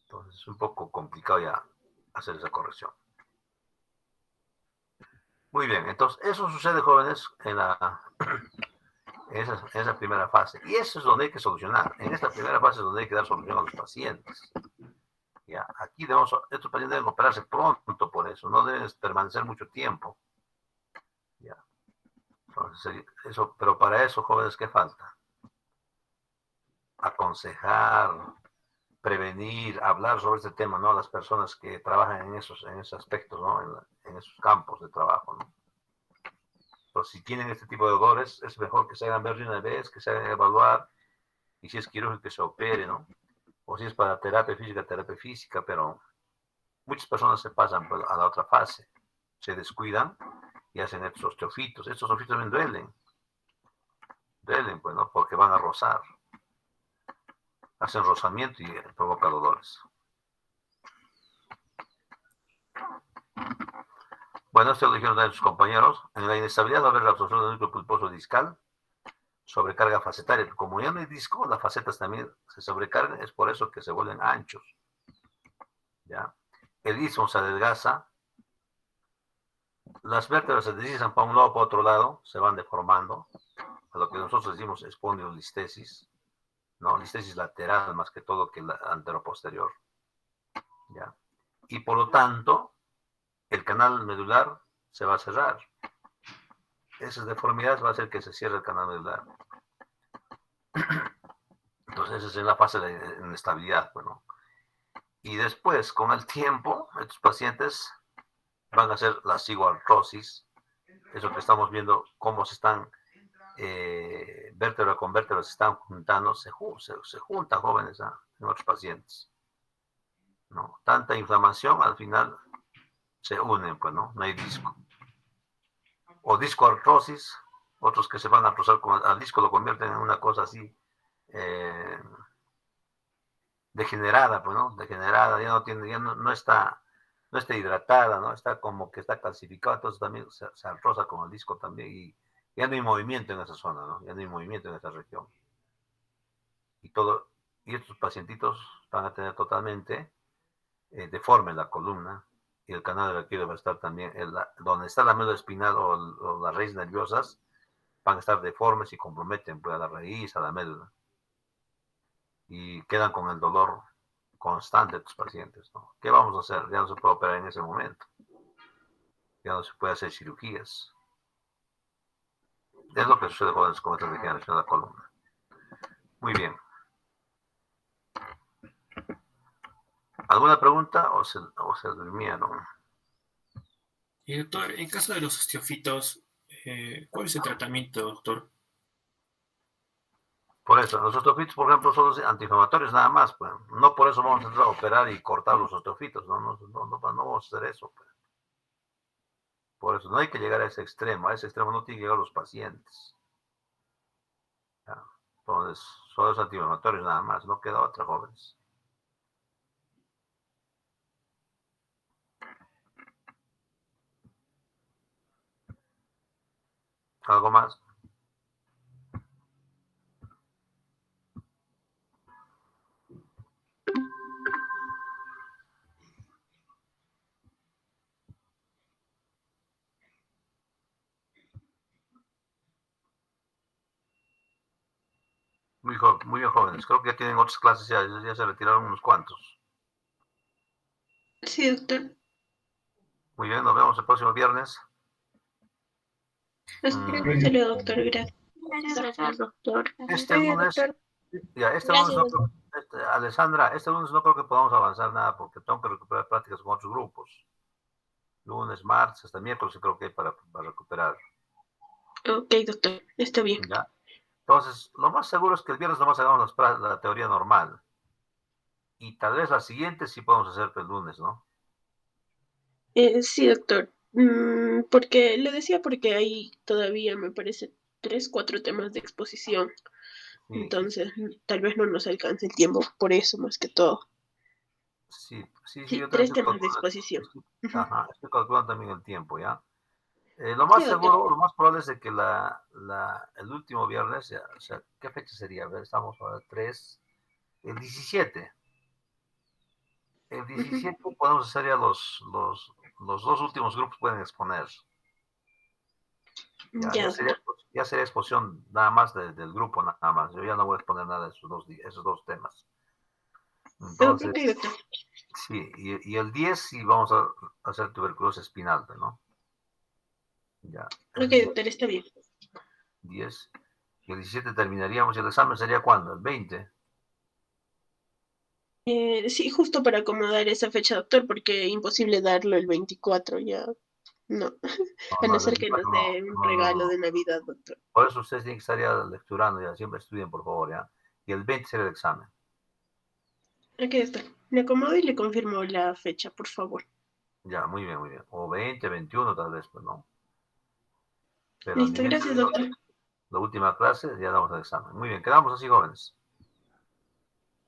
Entonces es un poco complicado ya hacer esa corrección. Muy bien, entonces eso sucede, jóvenes, en esa primera fase. Y eso es donde hay que solucionar. En esta primera fase es donde hay que dar solución a los pacientes. ¿Ya? Aquí estos pacientes deben operarse pronto por eso, no deben permanecer mucho tiempo. ¿Ya? Entonces, pero para eso, jóvenes, ¿qué falta? Aconsejar, prevenir, hablar sobre este tema, ¿no? Las personas que trabajan en esos aspectos, ¿no? En esos campos de trabajo, ¿no? Pero si tienen este tipo de dolores, es mejor que se hagan ver de una vez, que se hagan evaluar, y si es quirúrgico, que se opere, ¿no? O si es para terapia física, pero muchas personas se pasan pues, a la otra fase, se descuidan y hacen estos osteofitos. Estos osteofitos también duelen, pues, ¿no? Porque van a rozar. Hacen rozamiento y provoca dolores. Bueno, esto lo dijeron también sus compañeros. En la inestabilidad va a haber la absorción del núcleo pulposo discal, sobrecarga facetaria. Como ya no hay disco, las facetas también se sobrecargan, es por eso que se vuelven anchos. ¿Ya? El istmo se adelgaza, las vértebras se deslizan para un lado para otro lado, se van deformando, a lo que nosotros decimos espondilolistesis, ¿no? Listesis lateral más que todo que la anteroposterior. ¿Ya? Y por lo tanto, el canal medular se va a cerrar. Esas deformidades va a hacer que se cierre el canal medular. Entonces, esa es la fase de inestabilidad. Bueno. Y después, con el tiempo, estos pacientes van a hacer la cigoartrosis. Eso que estamos viendo, cómo se están, vértebra con vértebra se están juntando, se juntan jóvenes en otros pacientes. ¿No? Tanta inflamación, al final se unen, pues, ¿no? No hay disco. O discoartrosis, otros que se van a artrosar al disco lo convierten en una cosa así degenerada, pues, ¿no? Degenerada, ya no tiene, ya no está hidratada, ¿no? Está como que está calcificada, entonces también se artrosa con el disco también y ya no hay movimiento en esa zona, ¿no? Ya no hay movimiento en esa región. Y estos pacientitos van a tener totalmente deforme la columna y el canal del aquileo va a estar también, donde está la médula espinal o las raíces nerviosas van a estar deformes y comprometen pues, a la raíz, a la médula. Y quedan con el dolor constante de estos pacientes, ¿no? ¿Qué vamos a hacer? Ya no se puede operar en ese momento. Ya no se puede hacer cirugías. Es lo que sucede con esta degeneración de la columna. Muy bien. ¿Alguna pregunta o se durmieron? Y doctor, en caso de los osteofitos, ¿cuál es el tratamiento, doctor? Por eso, los osteofitos, por ejemplo, son los antiinflamatorios nada más, pues. No por eso vamos a entrar a operar y cortar los osteofitos, no vamos a hacer eso, pues. Por eso, no hay que llegar a ese extremo no tienen que llegar los pacientes. ¿Ya? Entonces, son los antiinflamatorios nada más, no queda otra, jóvenes. ¿Algo más? Muy bien jóvenes. Creo que ya tienen otras clases, ya se retiraron unos cuantos. Sí, doctor. Muy bien, nos vemos el próximo viernes. Hasta luego, doctor. Gracias. Gracias, doctor. Este lunes, Alessandra, este lunes no creo que podamos avanzar nada porque tengo que recuperar prácticas con otros grupos. Lunes, martes, hasta miércoles creo que hay para recuperar. Ok, doctor. Está bien. ¿Ya? Entonces, lo más seguro es que el viernes nomás hagamos la teoría normal. Y tal vez la siguiente sí podemos hacer el lunes, ¿no? Sí, doctor. Porque le decía porque hay todavía, me parece, 3, 4 temas de exposición. Sí. Entonces, tal vez no nos alcance el tiempo, por eso más que todo. Sí, 3 temas de exposición. Ajá, estoy calculando también el tiempo, ¿ya? Lo más seguro, lo más probable es de que el último viernes, o sea, ¿qué fecha sería? A ver, estamos ahora 3, el 17. El 17 podemos hacer ya los 2 últimos grupos pueden exponer. Ya sería exposición nada más del grupo, nada más. Yo ya no voy a exponer nada de esos dos temas. Entonces, sí, y el 10 sí vamos a hacer tuberculosis espinal, ¿no? Ya. Ok, doctor, está bien. 10. Y el 17 terminaríamos. ¿Y el examen sería cuándo? ¿El 20? Sí, justo para acomodar esa fecha, doctor, porque imposible darlo el 24 ya. No, a no ser que nos dé un regalo de Navidad, doctor. Por eso ustedes tienen que estar ya lecturando, ya siempre estudien, por favor, ya. Y el 20 será el examen. Ok, doctor. Me acomodo y le confirmo la fecha, por favor. Ya, muy bien, muy bien. O 20, 21 tal vez, pues no. Pero Listo, gracias, doctor. La última clase, ya damos el examen. Muy bien, quedamos así, jóvenes.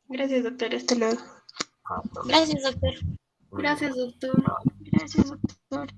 Gracias, doctor. Hasta luego. Hasta luego. Gracias, doctor. Muy bien. Gracias, doctor. Gracias, doctor.